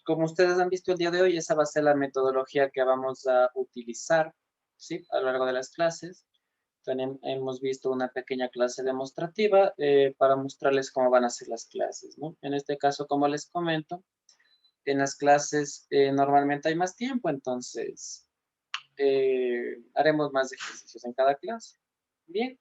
como ustedes han visto el día de hoy, esa va a ser la metodología que vamos a utilizar, ¿sí? A lo largo de las clases. También hemos visto una pequeña clase demostrativa para mostrarles cómo van a ser las clases, ¿no? En este caso, como les comento, en las clases normalmente hay más tiempo, entonces haremos más ejercicios en cada clase. Bien.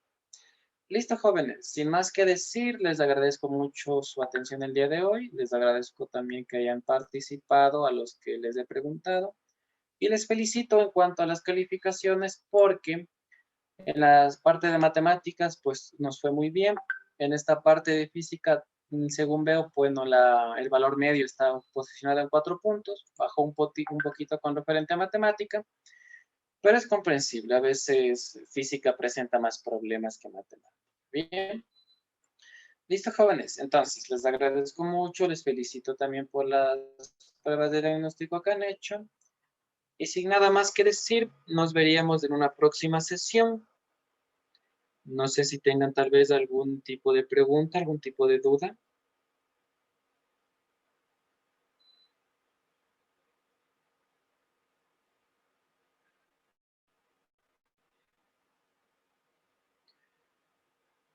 Listo, jóvenes. Sin más que decir, les agradezco mucho su atención el día de hoy. Les agradezco también que hayan participado, a los que les he preguntado. Y les felicito en cuanto a las calificaciones porque en la parte de matemáticas, pues nos fue muy bien. En esta parte de física, según veo, bueno, el valor medio está posicionado en 4 puntos. Bajó un poquito con referente a matemática. Pero es comprensible, a veces física presenta más problemas que matemática. Bien. Listo, jóvenes. Entonces, les agradezco mucho, les felicito también por las pruebas de diagnóstico que han hecho. Y sin nada más que decir, nos veríamos en una próxima sesión. No sé si tengan tal vez algún tipo de pregunta, algún tipo de duda.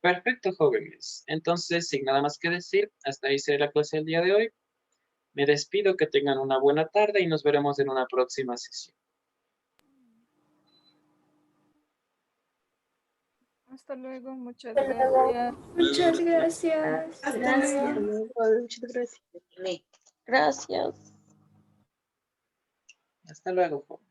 Perfecto, jóvenes. Entonces, sin nada más que decir, hasta ahí será la clase del día de hoy. Me despido, que tengan una buena tarde y nos veremos en una próxima sesión. Hasta luego, muchas gracias. Muchas gracias. Hasta luego. Muchas gracias. Gracias. Hasta luego, jóvenes.